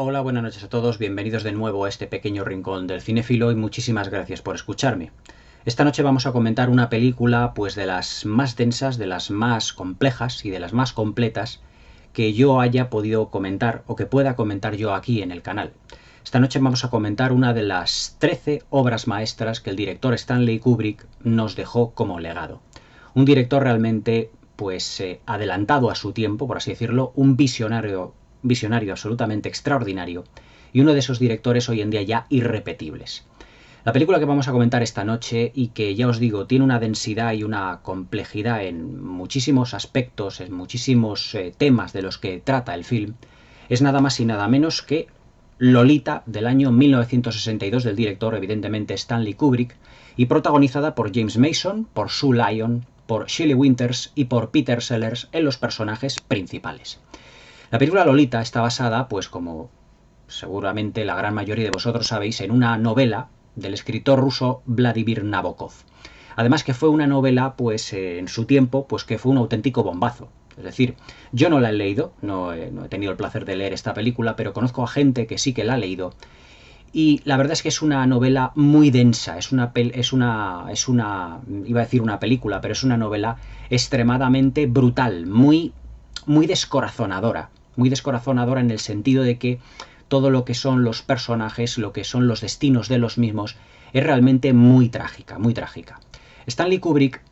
Hola, buenas noches a todos, bienvenidos de nuevo a este pequeño rincón del cinéfilo y muchísimas gracias por escucharme. Esta noche vamos a comentar una película pues de las más densas, de las más complejas y de las más completas que yo haya podido comentar o que pueda comentar yo aquí en el canal. Esta noche vamos a comentar una de las 13 obras maestras que el director Stanley Kubrick nos dejó como legado. Un director realmente pues adelantado a su tiempo, por así decirlo, un visionario absolutamente extraordinario y uno de esos directores hoy en día ya irrepetibles. La película que vamos a comentar esta noche y que ya os digo tiene una densidad y una complejidad en muchísimos aspectos, en muchísimos temas de los que trata el film, es nada más y nada menos que Lolita del año 1962 del director evidentemente Stanley Kubrick y protagonizada por James Mason, por Sue Lyon, por Shelley Winters y por Peter Sellers en los personajes principales. La película Lolita está basada, pues como seguramente la gran mayoría de vosotros sabéis, en una novela del escritor ruso Vladimir Nabokov. Además que fue una novela, pues en su tiempo, pues que fue un auténtico bombazo. Es decir, yo no la he leído, no he tenido el placer de leer esta película, pero conozco a gente que sí que la ha leído. Y la verdad es que es una novela muy densa, iba a decir una película, pero es una novela extremadamente brutal, muy descorazonadora en el sentido de que todo lo que son los personajes, lo que son los destinos de los mismos, es realmente muy trágica, muy trágica. Stanley Kubrick,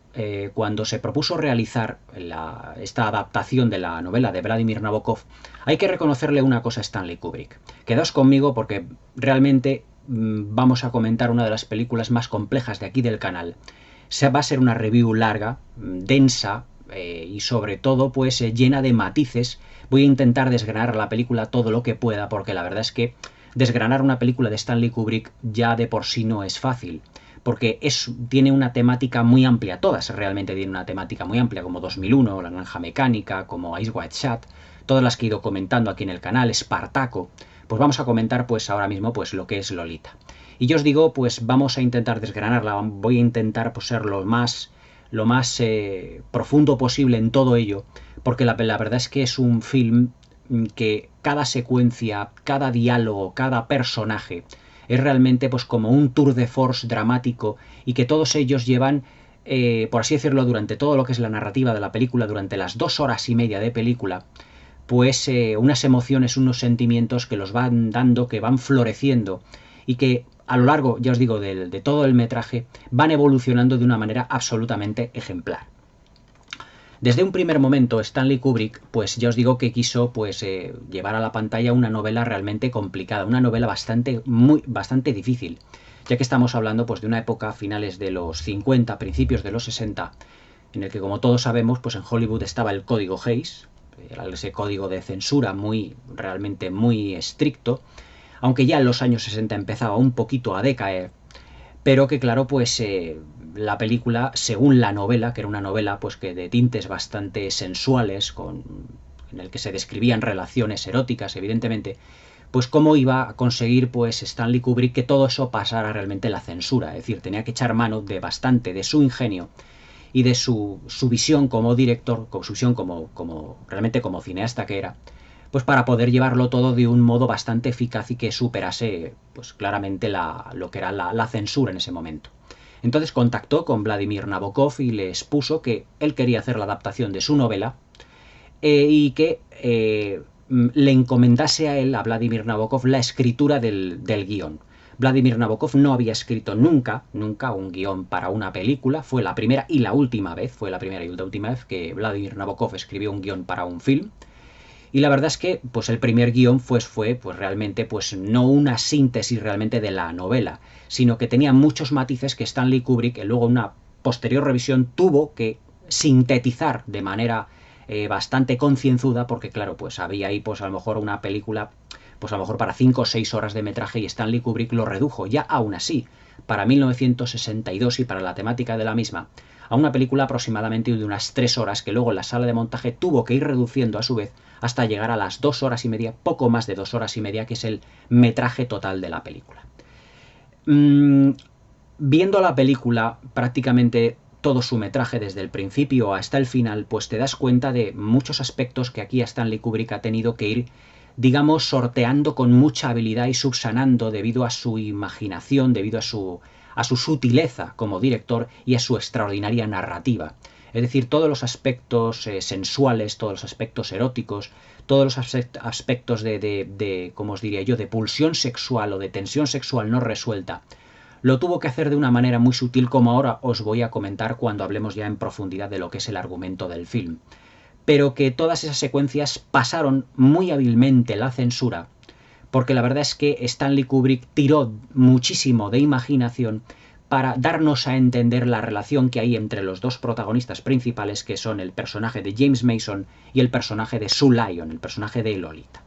cuando se propuso realizar esta adaptación de la novela de Vladimir Nabokov, hay que reconocerle una cosa a Stanley Kubrick. Quedaos conmigo porque realmente vamos a comentar una de las películas más complejas de aquí del canal. Va a ser una review larga, densa, y sobre todo pues llena de matices. Voy a intentar desgranar la película todo lo que pueda porque la verdad es que desgranar una película de Stanley Kubrick ya de por sí no es fácil porque tiene una temática muy amplia, todas realmente tienen una temática muy amplia, como 2001, La Naranja Mecánica, como Eyes Wide Shut, todas las que he ido comentando aquí en el canal, Espartaco. Pues vamos a comentar pues ahora mismo pues lo que es Lolita. Y yo os digo, pues vamos a intentar desgranarla, voy a intentar pues ser lo más profundo posible en todo ello, porque la verdad es que es un film que cada secuencia, cada diálogo, cada personaje es realmente pues como un tour de force dramático y que todos ellos llevan, por así decirlo, durante todo lo que es la narrativa de la película, durante las 2 horas y media de película, pues unas emociones, unos sentimientos que los van dando, que van floreciendo y que a lo largo, ya os digo, de todo el metraje van evolucionando de una manera absolutamente ejemplar. Desde un primer momento Stanley Kubrick, pues ya os digo que quiso pues llevar a la pantalla una novela realmente complicada, una novela bastante difícil, ya que estamos hablando pues de una época finales de los 50, principios de los 60, en el que como todos sabemos pues en Hollywood estaba el código Hays, ese código de censura realmente muy estricto, aunque ya en los años 60 empezaba un poquito a decaer, pero que claro, pues la película, según la novela, que era una novela pues que de tintes bastante sensuales, en el que se describían relaciones eróticas, evidentemente, pues cómo iba a conseguir pues Stanley Kubrick que todo eso pasara realmente la censura, es decir, tenía que echar mano de bastante de su ingenio y de su visión como director, su visión realmente como cineasta que era, pues para poder llevarlo todo de un modo bastante eficaz y que superase pues claramente lo que era la censura en ese momento. Entonces contactó con Vladimir Nabokov y le expuso que él quería hacer la adaptación de su novela y que le encomendase a él, a Vladimir Nabokov, la escritura del guión. Vladimir Nabokov no había escrito nunca un guión para una película, fue la primera y la última vez que Vladimir Nabokov escribió un guión para un film. Y la verdad es que pues el primer guión fue pues realmente pues no una síntesis realmente de la novela, sino que tenía muchos matices que Stanley Kubrick luego en una posterior revisión tuvo que sintetizar de manera bastante concienzuda, porque claro, pues había ahí pues a lo mejor una película pues a lo mejor para 5 o 6 horas de metraje y Stanley Kubrick lo redujo ya aún así para 1962 y para la temática de la misma a una película aproximadamente de unas 3 horas que luego en la sala de montaje tuvo que ir reduciendo a su vez hasta llegar a las 2 horas y media, poco más de 2 horas y media, que es el metraje total de la película. Viendo la película prácticamente todo su metraje desde el principio hasta el final, pues te das cuenta de muchos aspectos que aquí Stanley Kubrick ha tenido que ir digamos, sorteando con mucha habilidad y subsanando debido a su imaginación, debido a su sutileza como director y a su extraordinaria narrativa. Es decir, todos los aspectos sensuales, todos los aspectos eróticos, todos los aspectos ¿cómo os diría yo?, de pulsión sexual o de tensión sexual no resuelta, lo tuvo que hacer de una manera muy sutil, como ahora os voy a comentar cuando hablemos ya en profundidad de lo que es el argumento del film. Pero que todas esas secuencias pasaron muy hábilmente la censura, porque la verdad es que Stanley Kubrick tiró muchísimo de imaginación para darnos a entender la relación que hay entre los dos protagonistas principales, que son el personaje de James Mason y el personaje de Sue Lyon, el personaje de Lolita.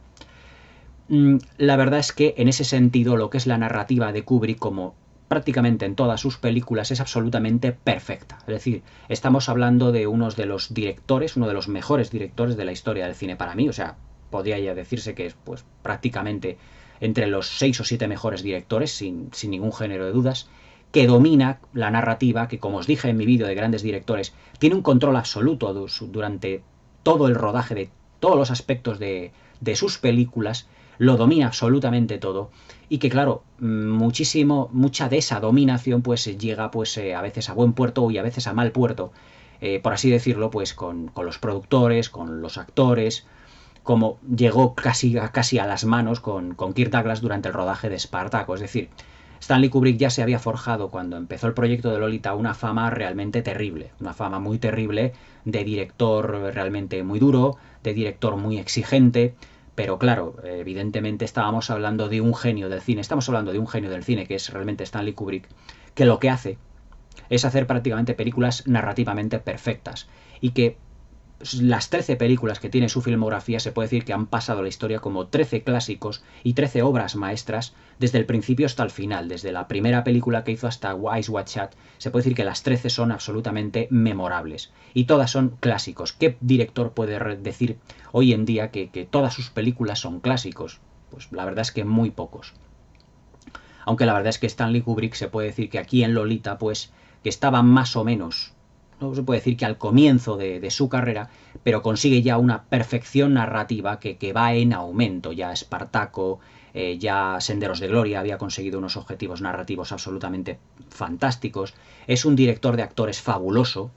La verdad es que en ese sentido lo que es la narrativa de Kubrick, como prácticamente en todas sus películas, es absolutamente perfecta. Es decir, estamos hablando de uno de los directores, uno de los mejores directores de la historia del cine para mí, o sea, podría ya decirse que es pues prácticamente entre los 6 o 7 mejores directores, sin ningún género de dudas, que domina la narrativa, que como os dije en mi vídeo de grandes directores, tiene un control absoluto durante todo el rodaje de todos los aspectos de sus películas, lo domina absolutamente todo, y que claro, mucha de esa dominación pues llega pues a veces a buen puerto y a veces a mal puerto, por así decirlo, pues con los productores, con los actores, como llegó casi a las manos con Kirk Douglas durante el rodaje de Espartaco. Es decir, Stanley Kubrick ya se había forjado cuando empezó el proyecto de Lolita una fama realmente terrible, una fama muy terrible de director realmente muy duro, de director muy exigente, pero claro, evidentemente estábamos hablando de un genio del cine, estamos hablando de un genio del cine que es realmente Stanley Kubrick, que lo que hace es hacer prácticamente películas narrativamente perfectas y que las 13 películas que tiene su filmografía se puede decir que han pasado la historia como 13 clásicos y 13 obras maestras desde el principio hasta el final, desde la primera película que hizo hasta Eyes Wide Shut. Se puede decir que las 13 son absolutamente memorables y todas son clásicos. ¿Qué director puede decir hoy en día que todas sus películas son clásicos? Pues la verdad es que muy pocos. Aunque la verdad es que Stanley Kubrick se puede decir que aquí en Lolita pues que estaba más o menos, no se puede decir que al comienzo de su carrera, pero consigue ya una perfección narrativa que va en aumento. Ya Espartaco, ya Senderos de Gloria había conseguido unos objetivos narrativos absolutamente fantásticos. Es un director de actores fabuloso,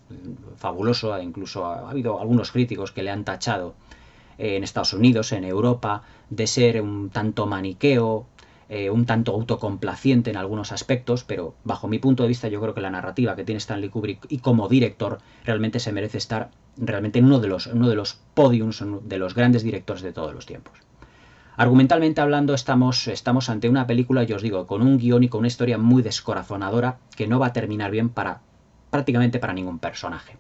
fabuloso, incluso ha habido algunos críticos que le han tachado en Estados Unidos, en Europa, de ser un tanto maniqueo, un tanto autocomplaciente en algunos aspectos, pero bajo mi punto de vista yo creo que la narrativa que tiene Stanley Kubrick y como director realmente se merece estar realmente en uno de los podiums, de los grandes directores de todos los tiempos. Argumentalmente hablando estamos ante una película, yo os digo, con un guión y con una historia muy descorazonadora que no va a terminar bien prácticamente para ningún personaje.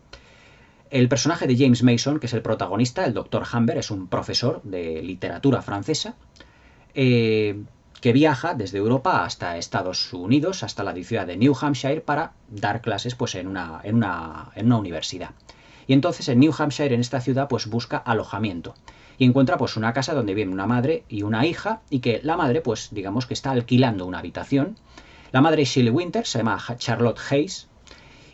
El personaje de James Mason, que es el protagonista, el Dr. Humber, es un profesor de literatura francesa, que viaja desde Europa hasta Estados Unidos, hasta la ciudad de New Hampshire, para dar clases pues, en una universidad. Y entonces en New Hampshire, en esta ciudad, pues busca alojamiento. Y encuentra pues una casa donde viven una madre y una hija, y que la madre, pues digamos que está alquilando una habitación. La madre es Shelley Winters, se llama Charlotte Hayes,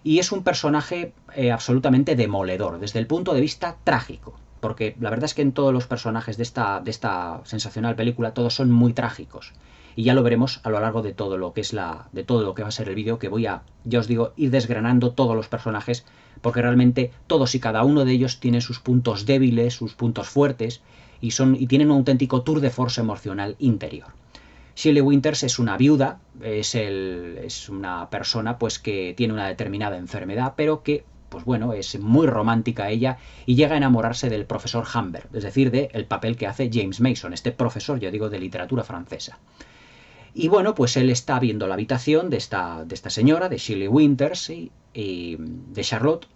y es un personaje absolutamente demoledor, desde el punto de vista trágico. Porque la verdad es que en todos los personajes de esta sensacional película todos son muy trágicos. Y ya lo veremos a lo largo de todo lo que es de todo lo que va a ser el vídeo, que voy a, ya os digo, ir desgranando todos los personajes, porque realmente todos y cada uno de ellos tienen sus puntos débiles, sus puntos fuertes, y tienen un auténtico tour de force emocional interior. Shelley Winters es una viuda, es una persona pues que tiene una determinada enfermedad, pero que pues bueno, es muy romántica ella y llega a enamorarse del profesor Humber, es decir, del papel que hace James Mason, este profesor, yo digo, de literatura francesa. Y bueno, pues él está viendo la habitación de esta señora, de Shelley Winters y de Charlotte,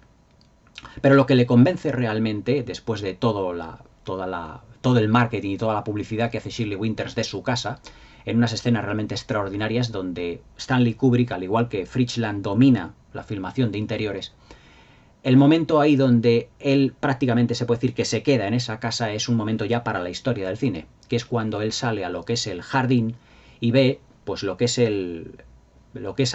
pero lo que le convence realmente, después de todo el marketing y toda la publicidad que hace Shelley Winters de su casa, en unas escenas realmente extraordinarias donde Stanley Kubrick, al igual que Fritz Lang, domina la filmación de interiores, el momento ahí donde él prácticamente se puede decir que se queda en esa casa es un momento ya para la historia del cine, que es cuando él sale a lo que es el jardín y ve pues lo que es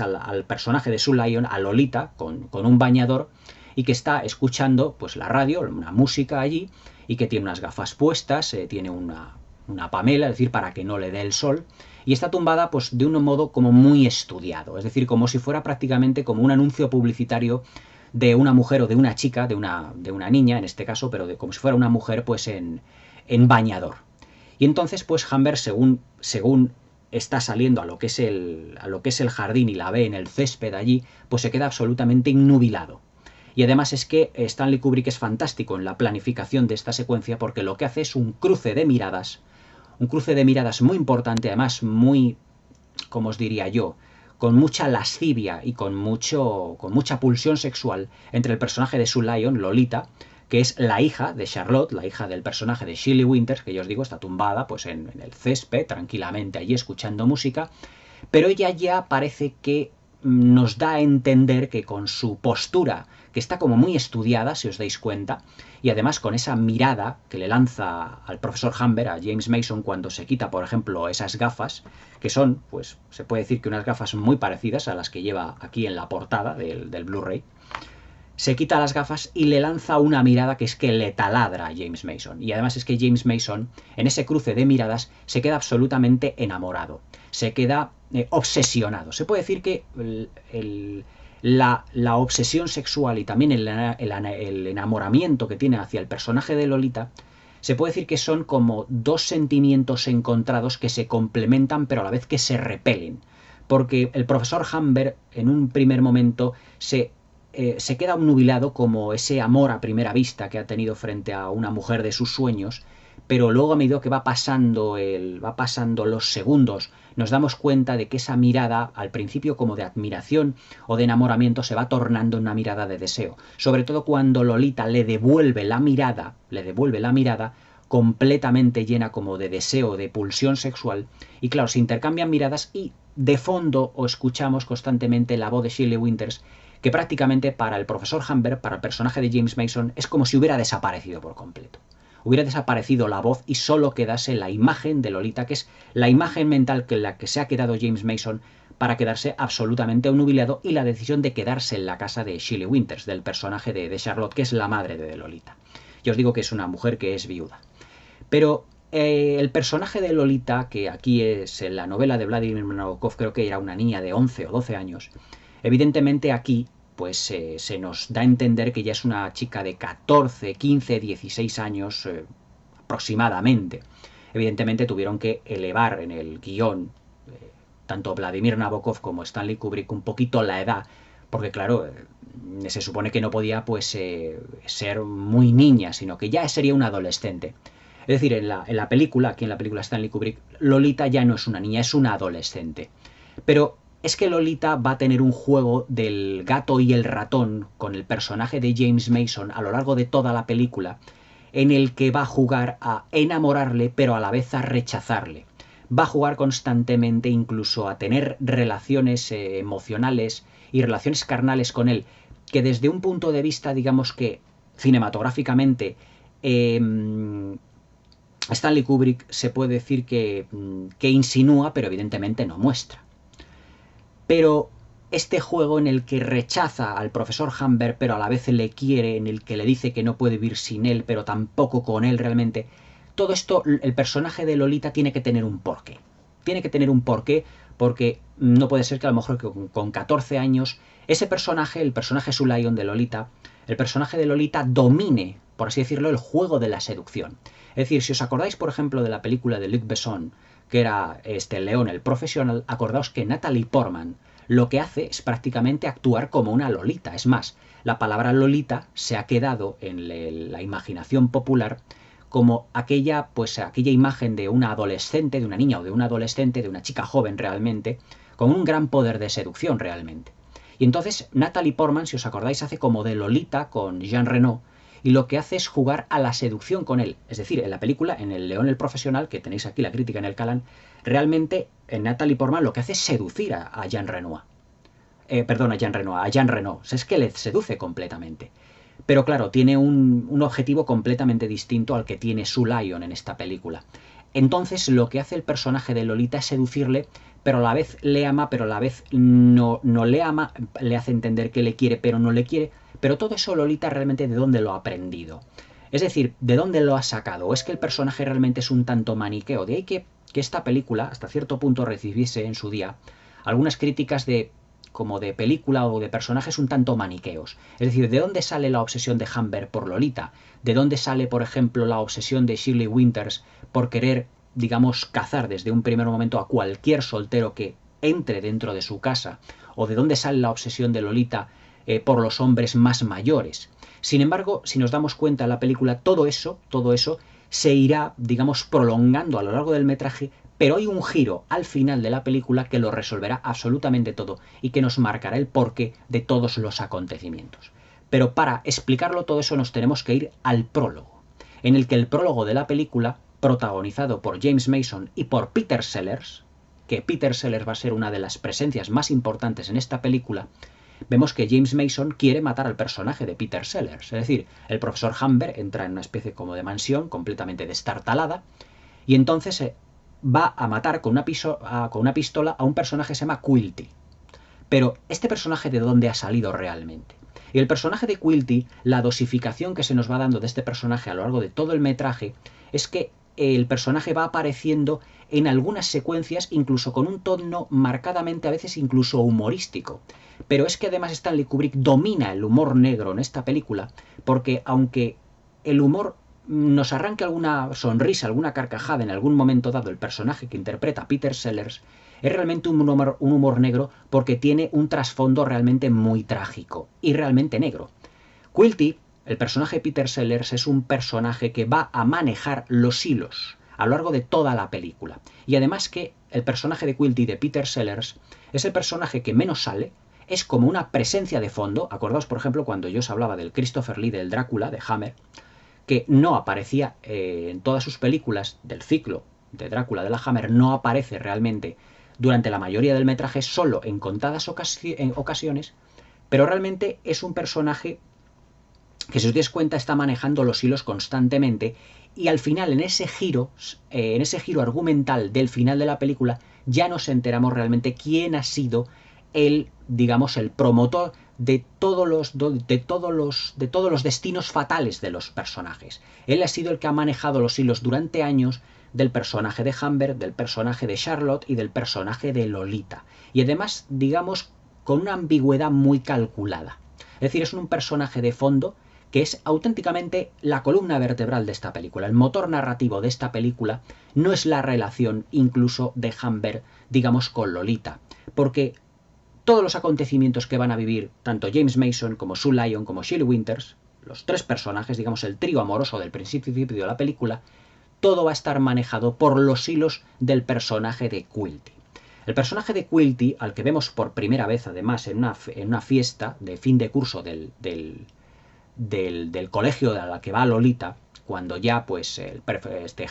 al personaje de Sue Lyon, a Lolita, con un bañador, y que está escuchando pues la radio, una música allí, y que tiene unas gafas puestas, tiene una pamela, es decir, para que no le dé el sol, y está tumbada pues de un modo como muy estudiado, es decir, como si fuera prácticamente como un anuncio publicitario de una mujer o de una chica, de una niña en este caso, pero como si fuera una mujer pues en bañador. Y entonces pues Humber, según está saliendo a lo que es el jardín y la ve en el césped allí, pues se queda absolutamente innubilado. Y además es que Stanley Kubrick es fantástico en la planificación de esta secuencia porque lo que hace es un cruce de miradas muy importante, además muy, como os diría yo, con mucha lascivia y con mucha pulsión sexual entre el personaje de Sue Lyon, Lolita, que es la hija de Charlotte, la hija del personaje de Shelley Winters, que ya os digo, está tumbada pues en el césped, tranquilamente allí escuchando música, pero ella ya parece que nos da a entender que con su postura, que está como muy estudiada, si os dais cuenta, y además con esa mirada que le lanza al profesor Humber, a James Mason, cuando se quita, por ejemplo, esas gafas, que son, pues se puede decir que unas gafas muy parecidas a las que lleva aquí en la portada del Blu-ray, se quita las gafas y le lanza una mirada que es que le taladra a James Mason. Y además es que James Mason, en ese cruce de miradas, se queda absolutamente enamorado, se queda obsesionado. Se puede decir que la obsesión sexual y también el enamoramiento que tiene hacia el personaje de Lolita, se puede decir que son como dos sentimientos encontrados que se complementan pero a la vez que se repelen. Porque el profesor Humber en un primer momento se queda obnubilado como ese amor a primera vista que ha tenido frente a una mujer de sus sueños, pero luego a medida que va pasando los segundos, nos damos cuenta de que esa mirada, al principio como de admiración o de enamoramiento, se va tornando en una mirada de deseo. Sobre todo cuando Lolita le devuelve la mirada completamente llena como de deseo, de pulsión sexual, y claro, se intercambian miradas y de fondo o escuchamos constantemente la voz de Shelley Winters, que prácticamente para el profesor Humber, para el personaje de James Mason, es como si hubiera desaparecido por completo. Hubiera desaparecido la voz y solo quedase la imagen de Lolita, que es la imagen mental que la que se ha quedado James Mason para quedarse absolutamente obnubilado, y la decisión de quedarse en la casa de Shelley Winters, del personaje de Charlotte, que es la madre de Lolita. Yo os digo que es una mujer que es viuda. Pero el personaje de Lolita, que aquí es en la novela de Vladimir Nabokov, creo que era una niña de 11 o 12 años, evidentemente aquí pues se nos da a entender que ya es una chica de 14, 15, 16 años aproximadamente. Evidentemente tuvieron que elevar en el guión tanto Vladimir Nabokov como Stanley Kubrick un poquito la edad, porque claro, se supone que no podía pues ser muy niña, sino que ya sería una adolescente. Es decir, en la película, aquí en la película Stanley Kubrick, Lolita ya no es una niña, es una adolescente. Pero es que Lolita va a tener un juego del gato y el ratón con el personaje de James Mason a lo largo de toda la película, en el que va a jugar a enamorarle pero a la vez a rechazarle. Va a jugar constantemente incluso a tener relaciones emocionales y relaciones carnales con él, que desde un punto de vista, digamos que cinematográficamente, Stanley Kubrick se puede decir que insinúa, pero evidentemente no muestra. Pero este juego en el que rechaza al profesor Humber, pero a la vez le quiere, en el que le dice que no puede vivir sin él, pero tampoco con él realmente, todo esto, el personaje de Lolita tiene que tener un porqué. Tiene que tener un porqué, porque no puede ser que a lo mejor con 14 años ese personaje, el personaje Sue Lyon de Lolita, el personaje de Lolita domine, por así decirlo, el juego de la seducción. Es decir, si os acordáis, por ejemplo, de la película de Luc Besson, que era León el profesional, acordaos que Natalie Portman lo que hace es prácticamente actuar como una Lolita. Es más, la palabra Lolita se ha quedado en la imaginación popular como aquella imagen de una adolescente, de una niña o de un adolescente, de una chica joven realmente, con un gran poder de seducción realmente. Y entonces Natalie Portman, si os acordáis, hace como de Lolita con Jean Reno, y lo que hace es jugar a la seducción con él. Es decir, en la película, en El León el profesional, que tenéis aquí la crítica en el Calan, realmente en Natalie Portman lo que hace es seducir a Jean Reno. A Jean Reno. Es que le seduce completamente. Pero claro, tiene un objetivo completamente distinto al que tiene Sue Lyon en esta película. Entonces lo que hace el personaje de Lolita es seducirle, pero a la vez le ama, pero a la vez no le ama, le hace entender que le quiere, pero no le quiere. Pero todo eso Lolita realmente ¿de dónde lo ha aprendido? Es decir, ¿de dónde lo has sacado? ¿O es que el personaje realmente es un tanto maniqueo? De ahí que esta película, hasta cierto punto, recibiese en su día algunas críticas de como de película o de personajes un tanto maniqueos. Es decir, ¿de dónde sale la obsesión de Humber por Lolita? ¿De dónde sale, por ejemplo, la obsesión de Shirley Winters por querer, digamos, cazar desde un primer momento a cualquier soltero que entre dentro de su casa? ¿O de dónde sale la obsesión de Lolita por los hombres más mayores? Sin embargo, si nos damos cuenta en la película, todo eso se irá, digamos, prolongando a lo largo del metraje, pero hay un giro al final de la película que lo resolverá absolutamente todo y que nos marcará el porqué de todos los acontecimientos. Pero para explicarlo todo eso nos tenemos que ir al prólogo, en el que el prólogo de la película, protagonizado por James Mason y por Peter Sellers, que Peter Sellers va a ser una de las presencias más importantes en esta película, vemos que James Mason quiere matar al personaje de Peter Sellers. Es decir, el profesor Humber entra en una especie como de mansión completamente destartalada y entonces va a matar con una pistola a un personaje que se llama Quilty. Pero ¿este personaje de dónde ha salido realmente? Y el personaje de Quilty, la dosificación que se nos va dando de este personaje a lo largo de todo el metraje, es que el personaje va apareciendo en algunas secuencias incluso con un tono marcadamente a veces incluso humorístico. Pero es que además Stanley Kubrick domina el humor negro en esta película, porque aunque el humor nos arranque alguna sonrisa, alguna carcajada en algún momento dado el personaje que interpreta Peter Sellers, es realmente un humor negro porque tiene un trasfondo realmente muy trágico y realmente negro. Quilty, el personaje de Peter Sellers, es un personaje que va a manejar los hilos a lo largo de toda la película. Y además que el personaje de Quilty de Peter Sellers es el personaje que menos sale, es como una presencia de fondo. Acordaos, por ejemplo, cuando yo os hablaba del Christopher Lee del Drácula, de Hammer, que no aparecía en todas sus películas del ciclo de Drácula de la Hammer, no aparece realmente durante la mayoría del metraje, solo en contadas ocasiones, pero realmente es un personaje que, si os dais cuenta, está manejando los hilos constantemente y al final, en ese giro argumental del final de la película, ya nos enteramos realmente quién ha sido el, digamos, el promotor de todos los destinos fatales de los personajes. Él ha sido el que ha manejado los hilos durante años del personaje de Humber, del personaje de Charlotte y del personaje de Lolita. Y además, digamos, con una ambigüedad muy calculada. Es decir, es un personaje de fondo que es auténticamente la columna vertebral de esta película. El motor narrativo de esta película no es la relación incluso de Humber, digamos, con Lolita, porque todos los acontecimientos que van a vivir tanto James Mason como Sue Lyon como Shirley Winters, los tres personajes, digamos el trío amoroso del principio de la película, todo va a estar manejado por los hilos del personaje de Quilty. El personaje de Quilty, al que vemos por primera vez además en una fiesta de fin de curso del colegio a la que va Lolita, cuando ya pues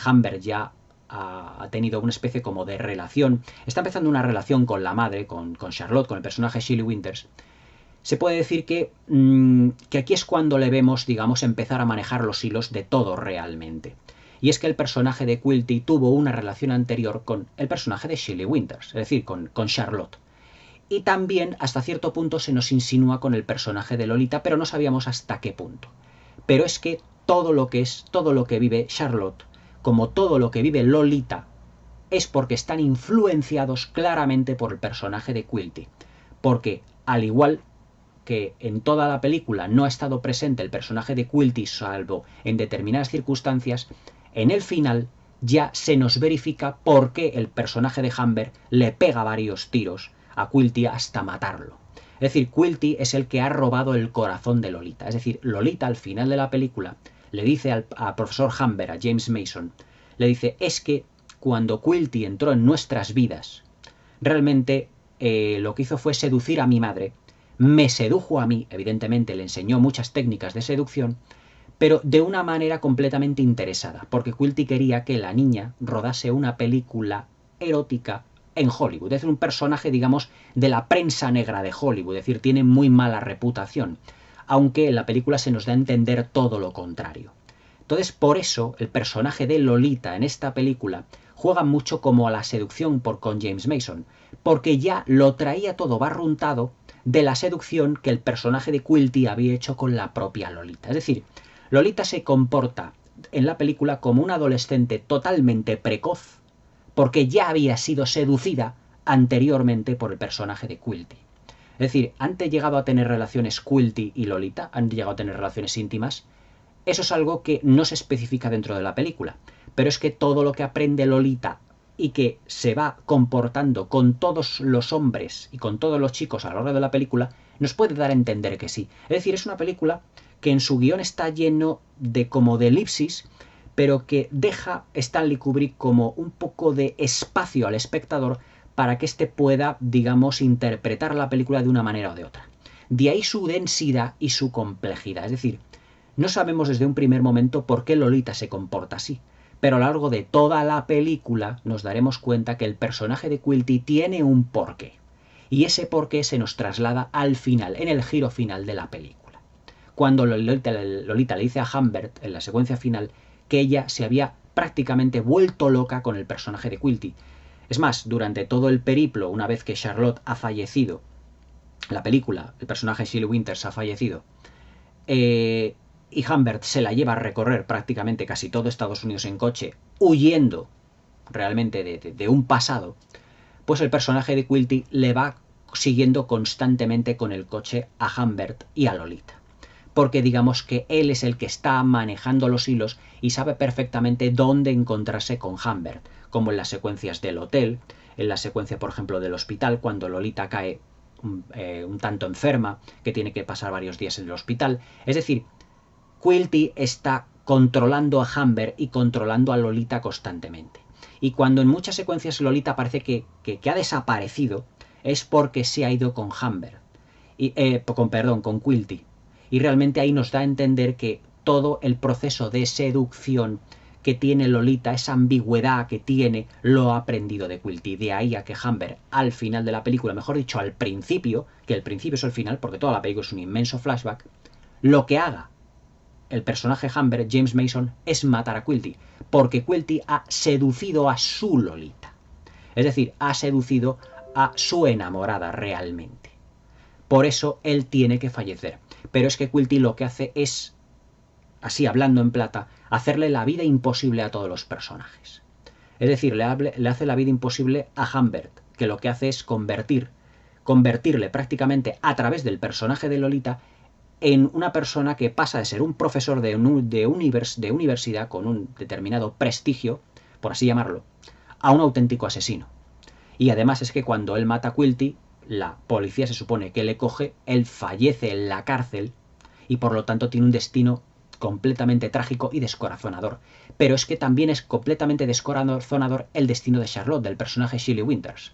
Humber ya ha tenido una especie como de relación, está empezando una relación con la madre, con Charlotte, con el personaje Shirley Winters. Se puede decir que aquí es cuando le vemos, digamos, empezar a manejar los hilos de todo realmente. Y es que el personaje de Quilty tuvo una relación anterior con el personaje de Shirley Winters, es decir, con Charlotte. Y también hasta cierto punto se nos insinúa con el personaje de Lolita, pero no sabíamos hasta qué punto. Pero es que todo lo que vive Charlotte, como todo lo que vive Lolita, es porque están influenciados claramente por el personaje de Quilty. Porque, al igual que en toda la película no ha estado presente el personaje de Quilty, salvo en determinadas circunstancias, en el final ya se nos verifica por qué el personaje de Humber le pega varios tiros a Quilty hasta matarlo. Es decir, Quilty es el que ha robado el corazón de Lolita. Es decir, Lolita al final de la película le dice al profesor Humber, a James Mason, le dice, es que cuando Quilty entró en nuestras vidas, realmente lo que hizo fue seducir a mi madre, me sedujo a mí, evidentemente le enseñó muchas técnicas de seducción, pero de una manera completamente interesada, porque Quilty quería que la niña rodase una película erótica en Hollywood. Es un personaje, digamos, de la prensa negra de Hollywood, es decir, tiene muy mala reputación, aunque en la película se nos da a entender todo lo contrario. Entonces, por eso, el personaje de Lolita en esta película juega mucho como a la seducción con James Mason, porque ya lo traía todo barruntado de la seducción que el personaje de Quilty había hecho con la propia Lolita. Es decir, Lolita se comporta en la película como una adolescente totalmente precoz, porque ya había sido seducida anteriormente por el personaje de Quilty. Es decir, han llegado a tener relaciones Quilty y Lolita, han llegado a tener relaciones íntimas. Eso es algo que no se especifica dentro de la película, pero es que todo lo que aprende Lolita y que se va comportando con todos los hombres y con todos los chicos a lo largo de la película, nos puede dar a entender que sí. Es decir, es una película que en su guión está lleno de como de elipsis, pero que deja Stanley Kubrick como un poco de espacio al espectador para que éste pueda, digamos, interpretar la película de una manera o de otra. De ahí su densidad y su complejidad. Es decir, no sabemos desde un primer momento por qué Lolita se comporta así, pero a lo largo de toda la película nos daremos cuenta que el personaje de Quilty tiene un porqué. Y ese porqué se nos traslada al final, en el giro final de la película. Cuando Lolita le dice a Humbert, en la secuencia final, que ella se había prácticamente vuelto loca con el personaje de Quilty. Es más, durante todo el periplo, una vez que Charlotte ha fallecido, la película, el personaje Shelley Winters ha fallecido, y Humbert se la lleva a recorrer prácticamente casi todo Estados Unidos en coche, huyendo realmente de un pasado, pues el personaje de Quilty le va siguiendo constantemente con el coche a Humbert y a Lolita. Porque digamos que él es el que está manejando los hilos y sabe perfectamente dónde encontrarse con Humbert, como en las secuencias del hotel, en la secuencia, por ejemplo, del hospital, cuando Lolita cae un tanto enferma, que tiene que pasar varios días en el hospital. Es decir, Quilty está controlando a Humbert y controlando a Lolita constantemente. Y cuando en muchas secuencias Lolita parece que ha desaparecido, es porque se ha ido con Humbert. Con Quilty. Y realmente ahí nos da a entender que todo el proceso de seducción que tiene Lolita, esa ambigüedad que tiene, lo ha aprendido de Quilty. De ahí a que Humbert, al final de la película, mejor dicho, al principio, que el principio es el final, porque toda la película es un inmenso flashback, lo que haga el personaje Humbert, James Mason, es matar a Quilty, porque Quilty ha seducido a su Lolita. Es decir, ha seducido a su enamorada realmente. Por eso él tiene que fallecer. Pero es que Quilty lo que hace es, así hablando en plata, hacerle la vida imposible a todos los personajes. Es decir, le hace la vida imposible a Humbert, que lo que hace es convertirle prácticamente a través del personaje de Lolita en una persona que pasa de ser un profesor de universidad con un determinado prestigio, por así llamarlo, a un auténtico asesino. Y además es que cuando él mata a Quilty, la policía se supone que le coge, él fallece en la cárcel y por lo tanto tiene un destino completamente trágico y descorazonador. Pero es que también es completamente descorazonador el destino de Charlotte, del personaje Shelley Winters.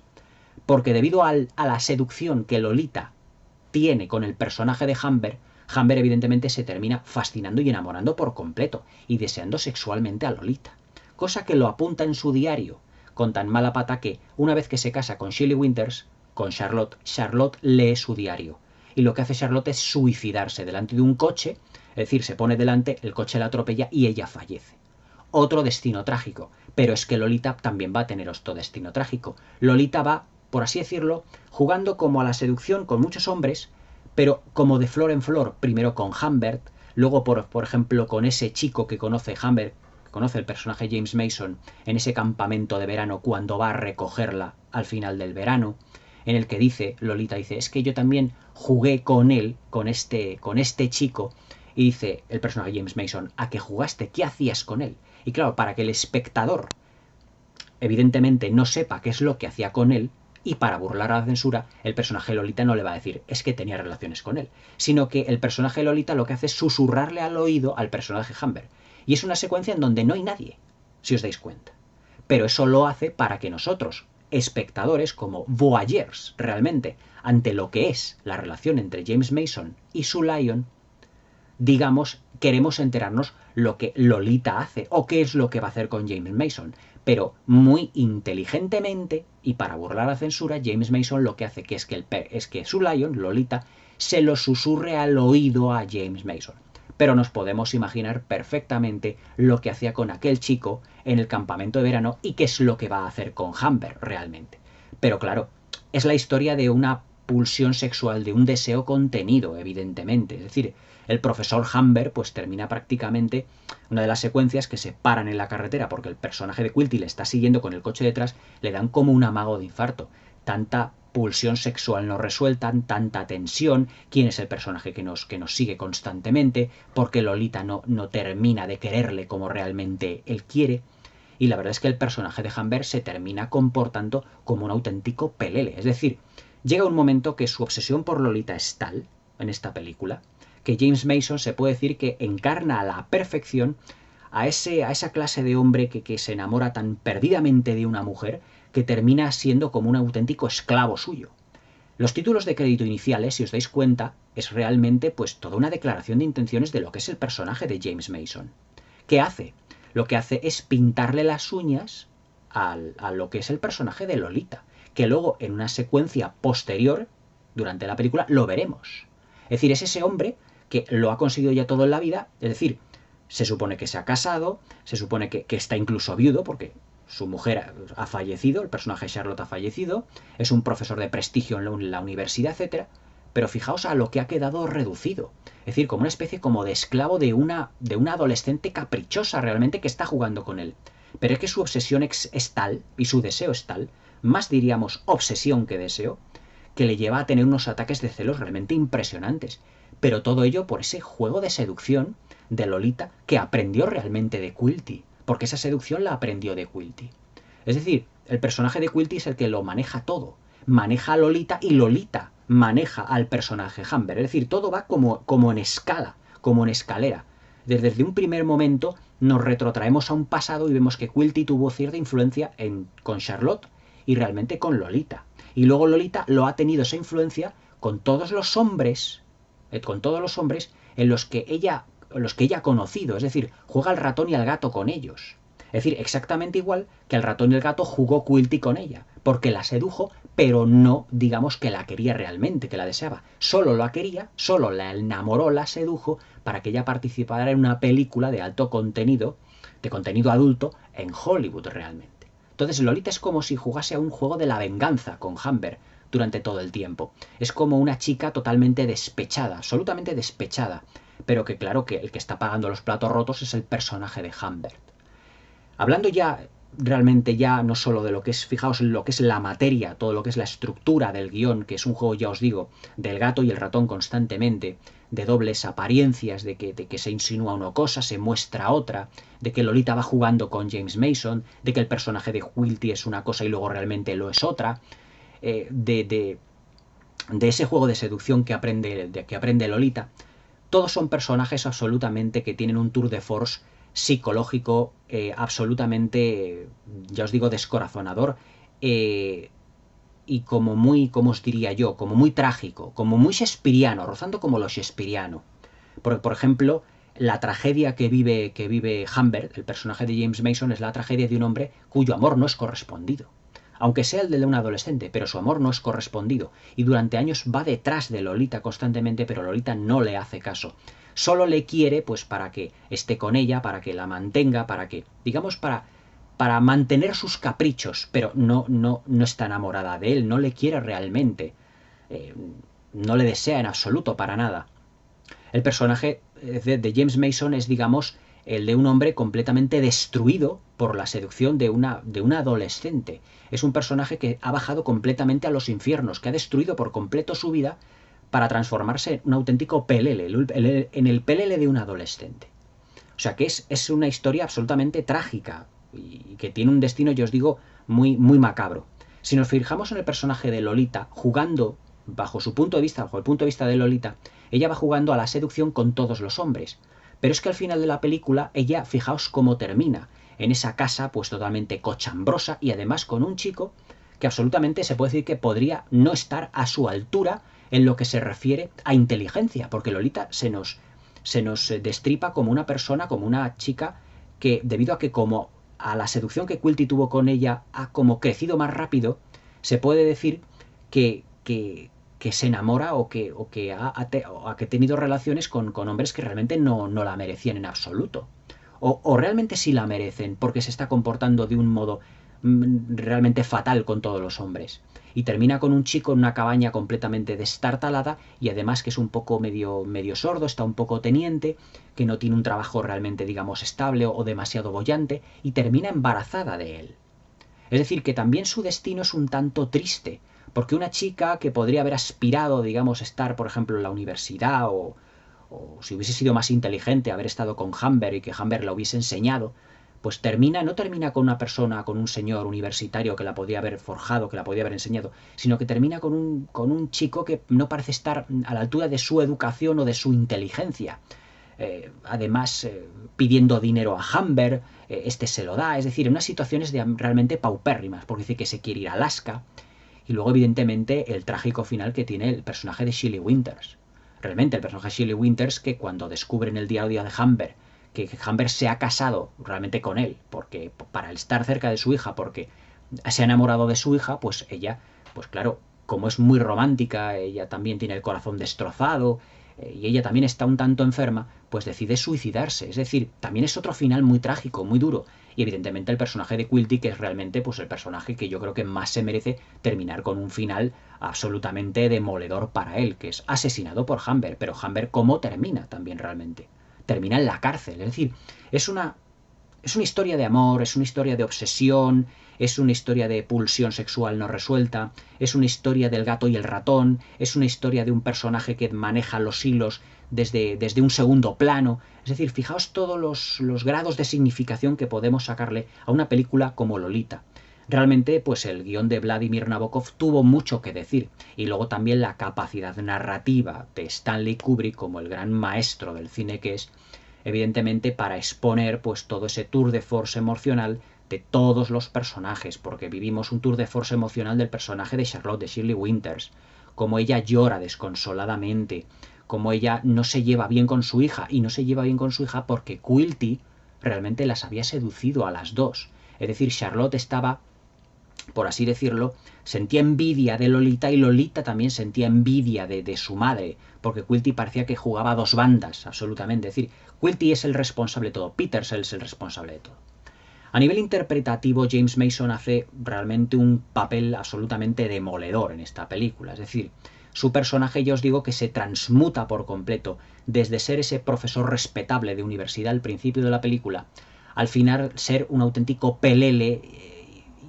Porque debido a la seducción que Lolita tiene con el personaje de Humbert evidentemente se termina fascinando y enamorando por completo y deseando sexualmente a Lolita. Cosa que lo apunta en su diario, con tan mala pata que, una vez que se casa con Shelley Winters, con Charlotte lee su diario. Y lo que hace Charlotte es suicidarse delante de un coche, es decir, se pone delante, el coche la atropella y ella fallece. Otro destino trágico, pero es que Lolita también va a tener otro destino trágico. Lolita va, por así decirlo, jugando como a la seducción con muchos hombres, pero como de flor en flor, primero con Humbert, luego por ejemplo con ese chico que conoce Humbert, que conoce el personaje James Mason, en ese campamento de verano cuando va a recogerla al final del verano, en el que Lolita dice, es que yo también jugué con él, con este chico, y dice el personaje James Mason, ¿a qué jugaste? ¿Qué hacías con él? Y claro, para que el espectador evidentemente no sepa qué es lo que hacía con él, y para burlar a la censura, el personaje Lolita no le va a decir, es que tenía relaciones con él, sino que el personaje Lolita lo que hace es susurrarle al oído al personaje Humbert. Y es una secuencia en donde no hay nadie, si os dais cuenta. Pero eso lo hace para que nosotros, espectadores, como voyeurs realmente, ante lo que es la relación entre James Mason y Sue Lyon, digamos, queremos enterarnos lo que Lolita hace o qué es lo que va a hacer con James Mason. Pero muy inteligentemente y para burlar la censura, James Mason lo que hace es que Sue Lyon, Lolita, se lo susurre al oído a James Mason. Pero nos podemos imaginar perfectamente lo que hacía con aquel chico en el campamento de verano y qué es lo que va a hacer con Humbert realmente. Pero claro, es la historia de una pulsión sexual, de un deseo contenido, evidentemente. Es decir, el profesor Humber pues termina prácticamente una de las secuencias que se paran en la carretera porque el personaje de Quilty le está siguiendo con el coche detrás, le dan como un amago de infarto. Tanta pulsión sexual no resuelta, tanta tensión, quién es el personaje que nos sigue constantemente, porque Lolita no termina de quererle como realmente él quiere. Y la verdad es que el personaje de Humber se termina comportando como un auténtico pelele. Es decir, llega un momento que su obsesión por Lolita es tal, en esta película, que James Mason se puede decir que encarna a la perfección a esa clase de hombre que se enamora tan perdidamente de una mujer que termina siendo como un auténtico esclavo suyo. Los títulos de crédito iniciales, si os dais cuenta, es realmente pues toda una declaración de intenciones de lo que es el personaje de James Mason. ¿Qué hace? Lo que hace es pintarle las uñas a lo que es el personaje de Lolita, que luego en una secuencia posterior, durante la película, lo veremos. Es decir, es ese hombre que lo ha conseguido ya todo en la vida, es decir, se supone que se ha casado, se supone que está incluso viudo, porque su mujer ha fallecido, el personaje de Charlotte ha fallecido, es un profesor de prestigio en la universidad, etcétera. Pero fijaos a lo que ha quedado reducido. Es decir, como una especie como de esclavo de una adolescente caprichosa realmente que está jugando con él. Pero es que su obsesión es tal, y su deseo es tal, más diríamos obsesión que deseo, que le lleva a tener unos ataques de celos realmente impresionantes. Pero todo ello por ese juego de seducción de Lolita que aprendió realmente de Quilty, porque esa seducción la aprendió de Quilty. Es decir, el personaje de Quilty es el que lo maneja todo. Maneja a Lolita y Lolita maneja al personaje Humber. Es decir, todo va como en escala, como en escalera. Desde un primer momento nos retrotraemos a un pasado y vemos que Quilty tuvo cierta influencia con Charlotte y realmente con Lolita. Y luego Lolita lo ha tenido esa influencia con todos los hombres en los que ella ha conocido. Es decir, juega al ratón y al gato con ellos. Es decir, exactamente igual que el ratón y el gato jugó Quilty con ella, porque la sedujo, pero no digamos que la quería realmente, que la deseaba. Solo la quería, solo la enamoró, la sedujo, para que ella participara en una película de alto contenido, de contenido adulto, en Hollywood realmente. Entonces Lolita es como si jugase a un juego de la venganza con Humber durante todo el tiempo. Es como una chica totalmente despechada, absolutamente despechada, pero que claro que el que está pagando los platos rotos es el personaje de Humber. Hablando ya realmente ya no solo de lo que es, fijaos en lo que es la materia, todo lo que es la estructura del guión, que es un juego, ya os digo, del gato y el ratón constantemente, de dobles apariencias, de que se insinúa una cosa, se muestra otra, de que Lolita va jugando con James Mason, de que el personaje de Quilty es una cosa y luego realmente lo es otra, de ese juego de seducción que aprende Lolita. Todos son personajes absolutamente que tienen un tour de force psicológico absolutamente, ya os digo, descorazonador y como muy, como os diría yo, como muy trágico, como muy shakespeariano, rozando como lo shakespeariano. Por ejemplo, la tragedia que vive Humber, el personaje de James Mason, es la tragedia de un hombre cuyo amor no es correspondido. Aunque sea el de un adolescente, pero su amor no es correspondido. Y durante años va detrás de Lolita constantemente, pero Lolita no le hace caso. Solo le quiere pues para que esté con ella, para que la mantenga, para que, digamos, para mantener sus caprichos, pero no está enamorada de él, no le quiere realmente. No le desea en absoluto para nada. El personaje de James Mason es, digamos, el de un hombre completamente destruido por la seducción de una adolescente. Es un personaje que ha bajado completamente a los infiernos, que ha destruido por completo su vida para transformarse en un auténtico pelele, en el pelele de un adolescente. O sea que es una historia absolutamente trágica y que tiene un destino, yo os digo, muy, muy macabro. Si nos fijamos en el personaje de Lolita, jugando bajo su punto de vista, bajo el punto de vista de Lolita, ella va jugando a la seducción con todos los hombres. Pero es que al final de la película, ella, fijaos cómo termina, en esa casa pues totalmente cochambrosa y además con un chico que absolutamente se puede decir que podría no estar a su altura en lo que se refiere a inteligencia, porque Lolita se nos destripa como una persona, como una chica que debido a que como a la seducción que Quilty tuvo con ella ha como crecido más rápido, se puede decir que se enamora o que ha tenido relaciones con hombres que realmente no la merecían en absoluto. O realmente sí la merecen porque se está comportando de un modo realmente fatal con todos los hombres. y termina con un chico en una cabaña completamente destartalada y además que es un poco medio sordo, está un poco teniente, que no tiene un trabajo realmente, digamos, estable o demasiado boyante, y termina embarazada de él. Es decir, que también su destino es un tanto triste, porque una chica que podría haber aspirado, digamos, estar, por ejemplo, en la universidad o si hubiese sido más inteligente, haber estado con Humber y que Humber la hubiese enseñado, pues no termina con una persona, con un señor universitario que la podía haber forjado, que la podía haber enseñado, sino que termina con un chico que no parece estar a la altura de su educación o de su inteligencia. Además, pidiendo dinero a Humber, este se lo da, es decir, en unas situaciones realmente paupérrimas, porque dice que se quiere ir a Alaska, y luego, evidentemente, el trágico final que tiene el personaje de Shelley Winters. Realmente, el personaje de Shelley Winters, que cuando descubren el diario de Humber, que Humber se ha casado realmente con él, porque para estar cerca de su hija, porque se ha enamorado de su hija, pues ella, pues claro, como es muy romántica, ella también tiene el corazón destrozado, y ella también está un tanto enferma, pues decide suicidarse. Es decir, también es otro final muy trágico, muy duro. Y evidentemente el personaje de Quilty, que es realmente pues el personaje que yo creo que más se merece terminar con un final absolutamente demoledor para él, que es asesinado por Humber. Pero Humber, ¿cómo termina también realmente? Termina en la cárcel. Es decir, es una historia de amor, es una historia de obsesión, es una historia de pulsión sexual no resuelta, es una historia del gato y el ratón, es una historia de un personaje que maneja los hilos desde un segundo plano. Es decir, fijaos todos los grados de significación que podemos sacarle a una película como Lolita. Realmente, pues el guión de Vladimir Nabokov tuvo mucho que decir, y luego también la capacidad narrativa de Stanley Kubrick como el gran maestro del cine que es, evidentemente para exponer pues todo ese tour de force emocional de todos los personajes, porque vivimos un tour de force emocional del personaje de Charlotte, de Shelley Winters, como ella llora desconsoladamente, como ella no se lleva bien con su hija, y no se lleva bien con su hija porque Quilty realmente las había seducido a las dos. Es decir, Charlotte estaba, por así decirlo, sentía envidia de Lolita y Lolita también sentía envidia de su madre, porque Quilty parecía que jugaba a dos bandas, absolutamente. Es decir, Quilty es el responsable de todo, Peters es el responsable de todo. A nivel interpretativo, James Mason hace realmente un papel absolutamente demoledor en esta película. Es decir, su personaje, ya os digo, que se transmuta por completo, desde ser ese profesor respetable de universidad al principio de la película, al final ser un auténtico pelele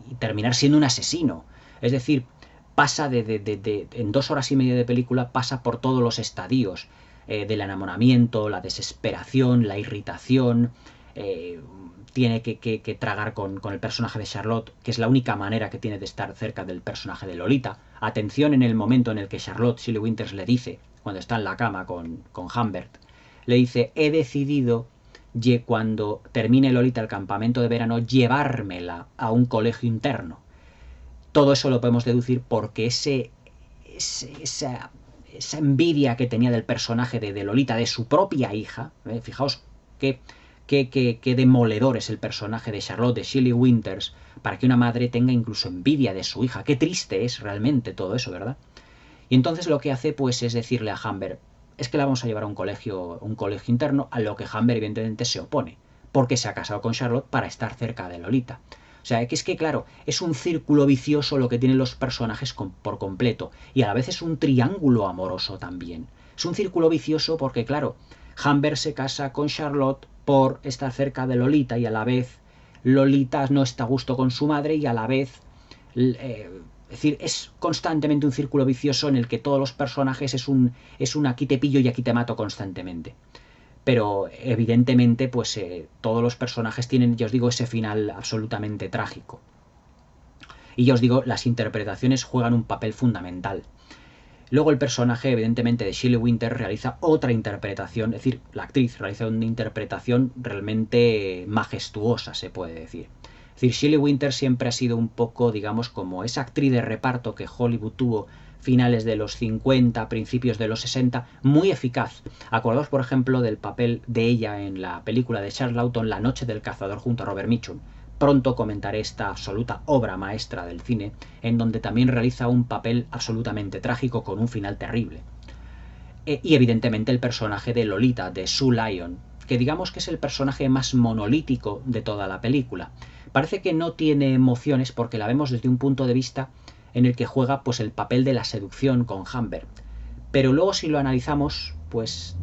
y terminar siendo un asesino. Es decir, pasa en 2 horas y media de película, pasa por todos los estadios del enamoramiento, la desesperación, la irritación, tiene que tragar con el personaje de Charlotte, que es la única manera que tiene de estar cerca del personaje de Lolita. Atención en el momento en el que Charlotte, Shelley Winters, le dice, cuando está en la cama con Humbert, le dice, he decidido, cuando termine Lolita el campamento de verano, llevármela a un colegio interno. Todo eso lo podemos deducir porque esa envidia que tenía del personaje de Lolita, de su propia hija, fijaos qué demoledor es el personaje de Charlotte, de Shelley Winters, para que una madre tenga incluso envidia de su hija. Qué triste es realmente todo eso, ¿verdad? Y entonces lo que hace pues es decirle a Humber, es que la vamos a llevar a un colegio interno, a lo que Humber evidentemente se opone, porque se ha casado con Charlotte para estar cerca de Lolita. O sea, que es que, claro, es un círculo vicioso lo que tienen los personajes por completo, y a la vez es un triángulo amoroso también. Es un círculo vicioso porque, claro, Humber se casa con Charlotte por estar cerca de Lolita, y a la vez Lolita no está a gusto con su madre, y a la vez... es decir, es constantemente un círculo vicioso en el que todos los personajes es un aquí te pillo y aquí te mato constantemente. Pero evidentemente pues todos los personajes tienen, ya os digo, ese final absolutamente trágico. Y ya os digo, las interpretaciones juegan un papel fundamental. Luego el personaje, evidentemente, de Shelley Winters realiza otra interpretación, es decir, la actriz realiza una interpretación realmente majestuosa, se puede decir. Es decir, Shelley Winters siempre ha sido un poco, digamos, como esa actriz de reparto que Hollywood tuvo finales de los 50, principios de los 60, muy eficaz. Acordaos, por ejemplo, del papel de ella en la película de Charles Lawton, La noche del cazador, junto a Robert Mitchum. Pronto comentaré esta absoluta obra maestra del cine, en donde también realiza un papel absolutamente trágico con un final terrible. Y evidentemente el personaje de Lolita, de Sue Lyon, que digamos que es el personaje más monolítico de toda la película. Parece que no tiene emociones porque la vemos desde un punto de vista en el que juega pues el papel de la seducción con Humbert. Pero luego si lo analizamos, pues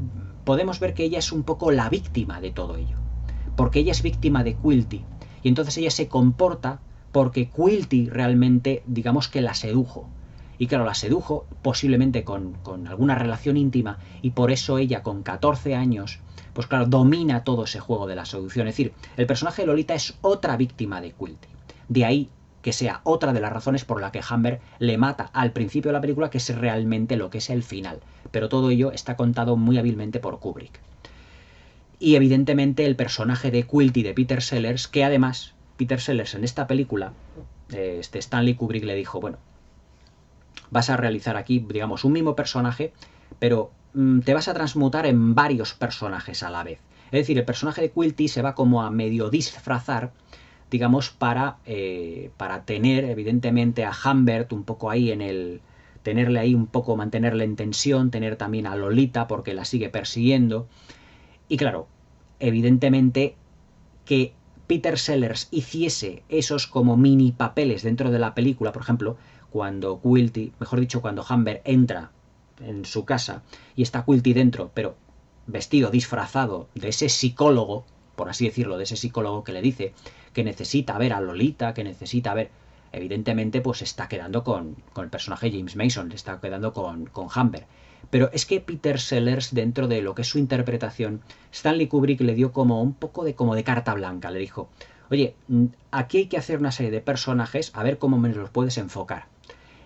podemos ver que ella es un poco la víctima de todo ello, porque ella es víctima de Quilty, y entonces ella se comporta porque Quilty realmente, digamos que la sedujo. Y claro, la sedujo posiblemente con alguna relación íntima, y por eso ella con 14 años, pues claro, domina todo ese juego de la seducción. Es decir, el personaje de Lolita es otra víctima de Quilty. De ahí que sea otra de las razones por la que Humbert le mata al principio de la película, que es realmente lo que es el final. Pero todo ello está contado muy hábilmente por Kubrick. Y evidentemente el personaje de Quilty de Peter Sellers, que además Peter Sellers en esta película, Stanley Kubrick le dijo, bueno, vas a realizar aquí, digamos, un mismo personaje, pero te vas a transmutar en varios personajes a la vez. Es decir, el personaje de Quilty se va como a medio disfrazar, digamos, para tener, evidentemente, a Humbert un poco ahí en el... tenerle ahí un poco, mantenerle en tensión, tener también a Lolita porque la sigue persiguiendo. Y claro, evidentemente que Peter Sellers hiciese esos como mini papeles dentro de la película, por ejemplo, cuando Quilty, mejor dicho, cuando Humbert entra en su casa y está Quilty dentro, pero vestido, disfrazado de ese psicólogo, por así decirlo, de ese psicólogo que le dice que necesita ver a Lolita, que necesita ver... Evidentemente, pues está quedando con el personaje James Mason, está quedando con Humbert. Pero es que Peter Sellers, dentro de lo que es su interpretación, Stanley Kubrick le dio como un poco de, como de carta blanca. Le dijo, oye, aquí hay que hacer una serie de personajes, a ver cómo me los puedes enfocar.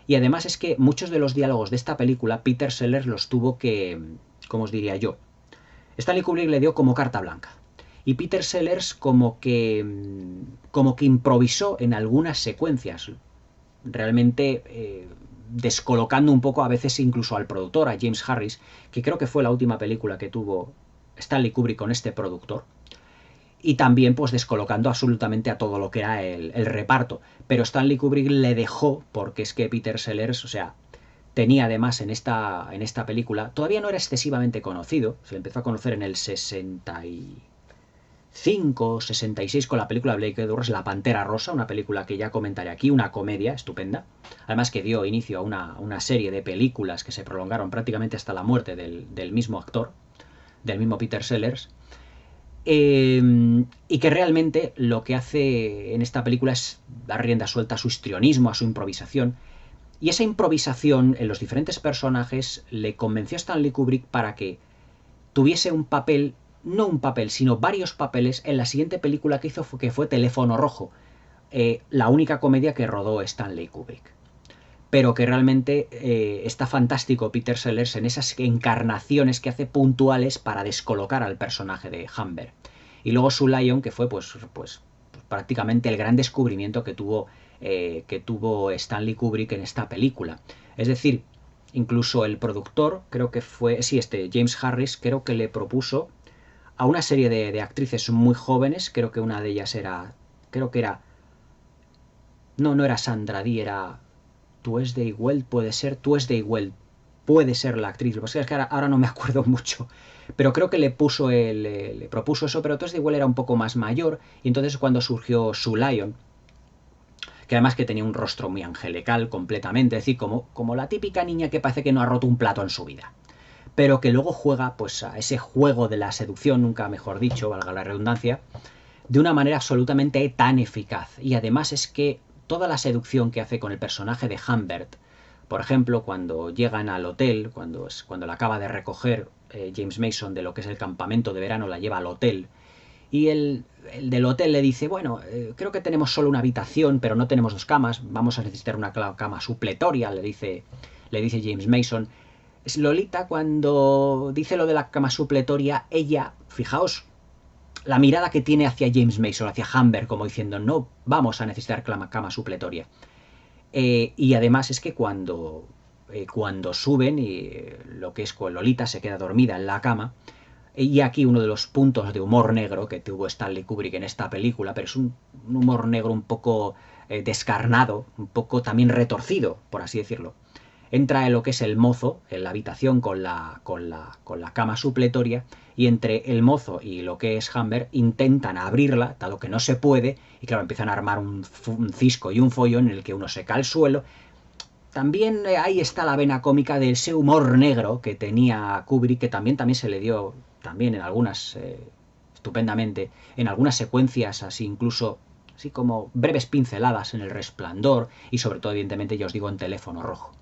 Y además es que muchos de los diálogos de esta película, Peter Sellers los tuvo que, ¿cómo os diría yo? Stanley Kubrick le dio como carta blanca. Y Peter Sellers como que improvisó en algunas secuencias, realmente descolocando un poco a veces incluso al productor, a James Harris, que creo que fue la última película que tuvo Stanley Kubrick con este productor, y también pues descolocando absolutamente a todo lo que era el reparto. Pero Stanley Kubrick le dejó, porque es que Peter Sellers, o sea, tenía además en esta película, todavía no era excesivamente conocido, se le empezó a conocer en el 65, 66 con la película de Blake Edwards, La Pantera Rosa, una película que ya comentaré aquí, una comedia estupenda, además que dio inicio a una serie de películas que se prolongaron prácticamente hasta la muerte del mismo actor, del mismo Peter Sellers, y que realmente lo que hace en esta película es dar rienda suelta a su histrionismo, a su improvisación, y esa improvisación en los diferentes personajes le convenció a Stanley Kubrick para que tuviese un papel, no un papel, sino varios papeles en la siguiente película que hizo, que fue Teléfono Rojo, la única comedia que rodó Stanley Kubrick. Pero que realmente está fantástico Peter Sellers en esas encarnaciones que hace puntuales para descolocar al personaje de Humbert. Y luego Sue Lyon, que fue pues prácticamente el gran descubrimiento que tuvo Stanley Kubrick en esta película. Es decir, incluso el productor, creo que fue, sí, James Harris, creo que le propuso a una serie de actrices muy jóvenes, creo que una de ellas era, no era Sandra Dee, era Tuesday Weld, puede ser la actriz, lo que pasa es que ahora no me acuerdo mucho, pero creo que le propuso eso, pero Tuesday Weld era un poco más mayor, y entonces cuando surgió Sue Lyon, que además que tenía un rostro muy angelical completamente, es decir, como la típica niña que parece que no ha roto un plato en su vida, pero que luego juega pues a ese juego de la seducción, nunca mejor dicho, valga la redundancia, de una manera absolutamente tan eficaz. Y además es que toda la seducción que hace con el personaje de Humbert, por ejemplo, cuando llegan al hotel, cuando la acaba de recoger James Mason de lo que es el campamento de verano, la lleva al hotel, y el del hotel le dice, bueno, creo que tenemos solo una habitación, pero no tenemos 2 camas, vamos a necesitar una cama supletoria, le dice James Mason. Lolita, cuando dice lo de la cama supletoria, ella, fijaos, la mirada que tiene hacia James Mason, hacia Humbert, como diciendo, no vamos a necesitar cama supletoria. Y además es que cuando suben, y lo que es con Lolita se queda dormida en la cama, y aquí uno de los puntos de humor negro que tuvo Stanley Kubrick en esta película, pero es un humor negro un poco descarnado, un poco también retorcido, por así decirlo. Entra en lo que es el mozo en la habitación con la cama supletoria, y entre el mozo y lo que es Humbert intentan abrirla, dado que no se puede, y claro, empiezan a armar un cisco y un follón en el que uno se cae al suelo, también ahí está la vena cómica de ese humor negro que tenía Kubrick, que también se le dio también en algunas, estupendamente, en algunas secuencias así incluso, así como breves pinceladas en El Resplandor y sobre todo evidentemente ya os digo en Teléfono Rojo.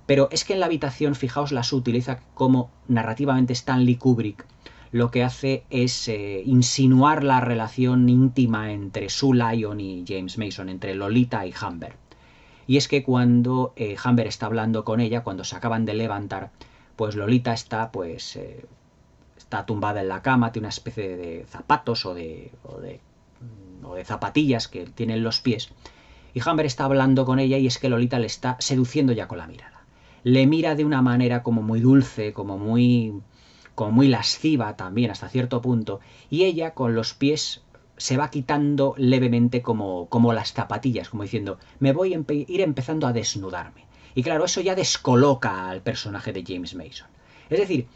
Pero es que en La habitación, fijaos, las utiliza como narrativamente Stanley Kubrick lo que hace es insinuar la relación íntima entre Sue Lyon y James Mason, entre Lolita y Humbert. Y es que cuando Humbert está hablando con ella, cuando se acaban de levantar, pues Lolita está, pues, está tumbada en la cama, tiene una especie de zapatos o de zapatillas que tiene en los pies. Y Humbert está hablando con ella y es que Lolita le está seduciendo ya con la mirada. Le mira de una manera como muy dulce, como muy lasciva también hasta cierto punto, y ella con los pies se va quitando levemente como las zapatillas, como diciendo, me voy a ir empezando a desnudarme. Y claro, eso ya descoloca al personaje de James Mason. Es decir,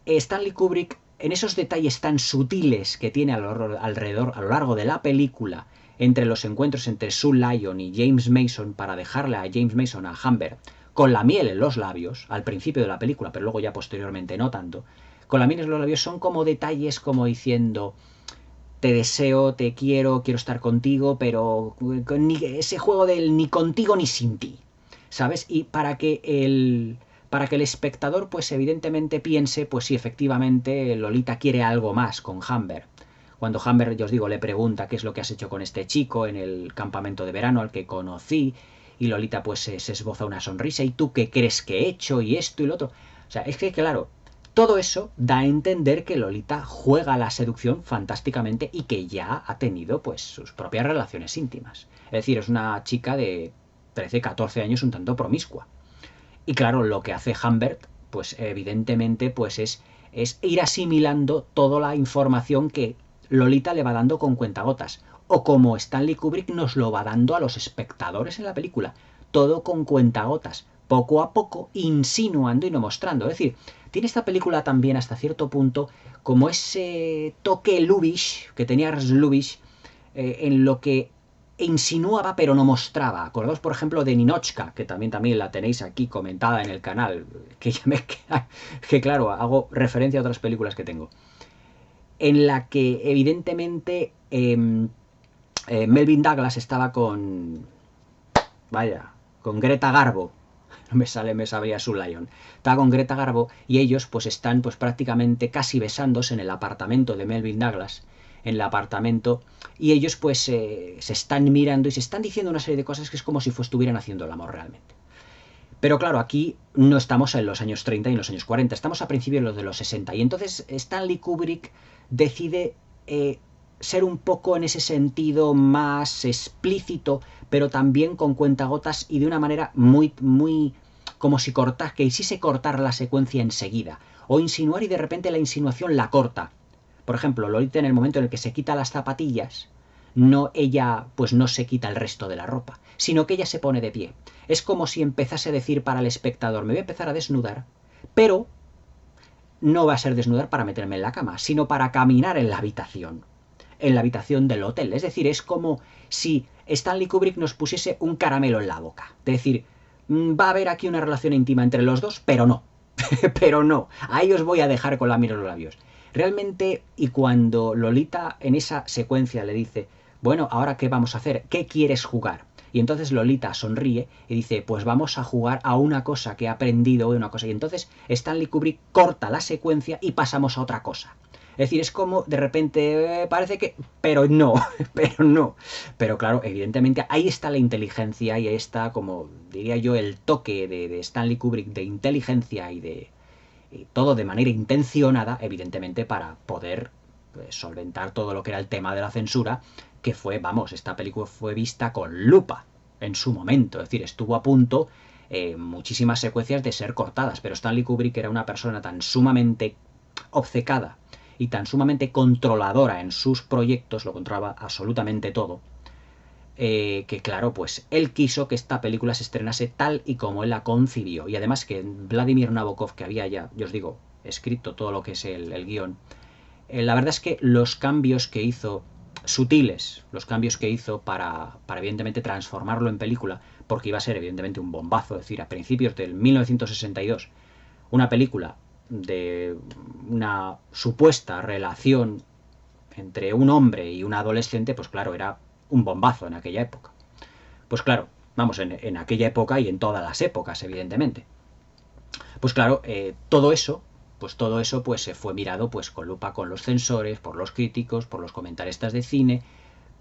Stanley Kubrick, en esos detalles tan sutiles que tiene alrededor, a lo largo de la película, entre los encuentros entre Sue Lyon y James Mason, para dejarle a James Mason, a Humbert, con la miel en los labios, al principio de la película, pero luego ya posteriormente no tanto, con la miel en los labios son como detalles como diciendo, te deseo, te quiero estar contigo, pero ese juego del ni contigo ni sin ti, ¿sabes? Y para que el espectador, pues evidentemente piense, pues sí, efectivamente, Lolita quiere algo más con Humbert. Cuando Humbert, yo os digo, le pregunta qué es lo que has hecho con este chico en el campamento de verano al que conocí, y Lolita pues se esboza una sonrisa, ¿y tú qué crees que he hecho? Y esto y lo otro. O sea, es que claro, todo eso da a entender que Lolita juega la seducción fantásticamente y que ya ha tenido pues sus propias relaciones íntimas. Es decir, es una chica de 13, 14 años un tanto promiscua. Y claro, lo que hace Humbert, pues evidentemente pues es ir asimilando toda la información que Lolita le va dando con cuentagotas. O como Stanley Kubrick nos lo va dando a los espectadores en la película. Todo con cuentagotas, poco a poco, insinuando y no mostrando. Es decir, tiene esta película también hasta cierto punto como ese toque Lubitsch, que tenía Ernst Lubitsch, en lo que insinuaba pero no mostraba. Acordaos, por ejemplo, de Ninochka, que también la tenéis aquí comentada en el canal, que ya me queda, que claro, hago referencia a otras películas que tengo, en la que evidentemente Melvyn Douglas estaba con Greta Garbo. No me sabría Sue Lyon. Estaba con Greta Garbo y ellos pues están pues prácticamente casi besándose en el apartamento de Melvyn Douglas, en el apartamento, y ellos pues se están mirando y se están diciendo una serie de cosas que es como si estuvieran haciendo el amor realmente. Pero claro, aquí no estamos en los años 30 y en los años 40, estamos a principios de los 60, y entonces Stanley Kubrick decide ser un poco en ese sentido más explícito, pero también con cuentagotas y de una manera muy como si quisiese cortar la secuencia enseguida, o insinuar y de repente la insinuación la corta. Por ejemplo, Lolita en el momento en el que se quita las zapatillas, ella pues no se quita el resto de la ropa, sino que ella se pone de pie. Es como si empezase a decir para el espectador, me voy a empezar a desnudar, pero no va a ser desnudar para meterme en la cama, sino para caminar en la habitación del hotel. Es decir, es como si Stanley Kubrick nos pusiese un caramelo en la boca. Es decir, va a haber aquí una relación íntima entre los dos, pero no. Pero no. Ahí os voy a dejar con la mira en los labios. Realmente, y cuando Lolita en esa secuencia le dice, bueno, ¿ahora qué vamos a hacer? ¿Qué quieres jugar? Y entonces Lolita sonríe y dice, pues vamos a jugar a una cosa que he aprendido, una cosa. Y entonces Stanley Kubrick corta la secuencia y pasamos a otra cosa. Es decir, es como de repente parece que... Pero no, pero no. Pero claro, evidentemente ahí está la inteligencia y ahí está, como diría yo, el toque de Stanley Kubrick de inteligencia y todo de manera intencionada, evidentemente, para poder pues, solventar todo lo que era el tema de la censura, que fue, vamos, esta película fue vista con lupa en su momento. Es decir, estuvo a punto muchísimas secuencias de ser cortadas, pero Stanley Kubrick era una persona tan sumamente obcecada y tan sumamente controladora en sus proyectos, lo controlaba absolutamente todo, que claro, pues él quiso que esta película se estrenase tal y como él la concibió. Y además que Vladimir Nabokov, que había ya, yo os digo, escrito todo lo que es el guión, la verdad es que los cambios que hizo sutiles los cambios que hizo para evidentemente transformarlo en película, porque iba a ser evidentemente un bombazo. Es decir, a principios del 1962, una película de una supuesta relación entre un hombre y una adolescente, pues claro, era un bombazo en aquella época. Pues claro, vamos, en aquella época y en todas las épocas, evidentemente. Pues claro, todo eso pues se fue mirado pues con lupa con los censores, por los críticos, por los comentaristas de cine,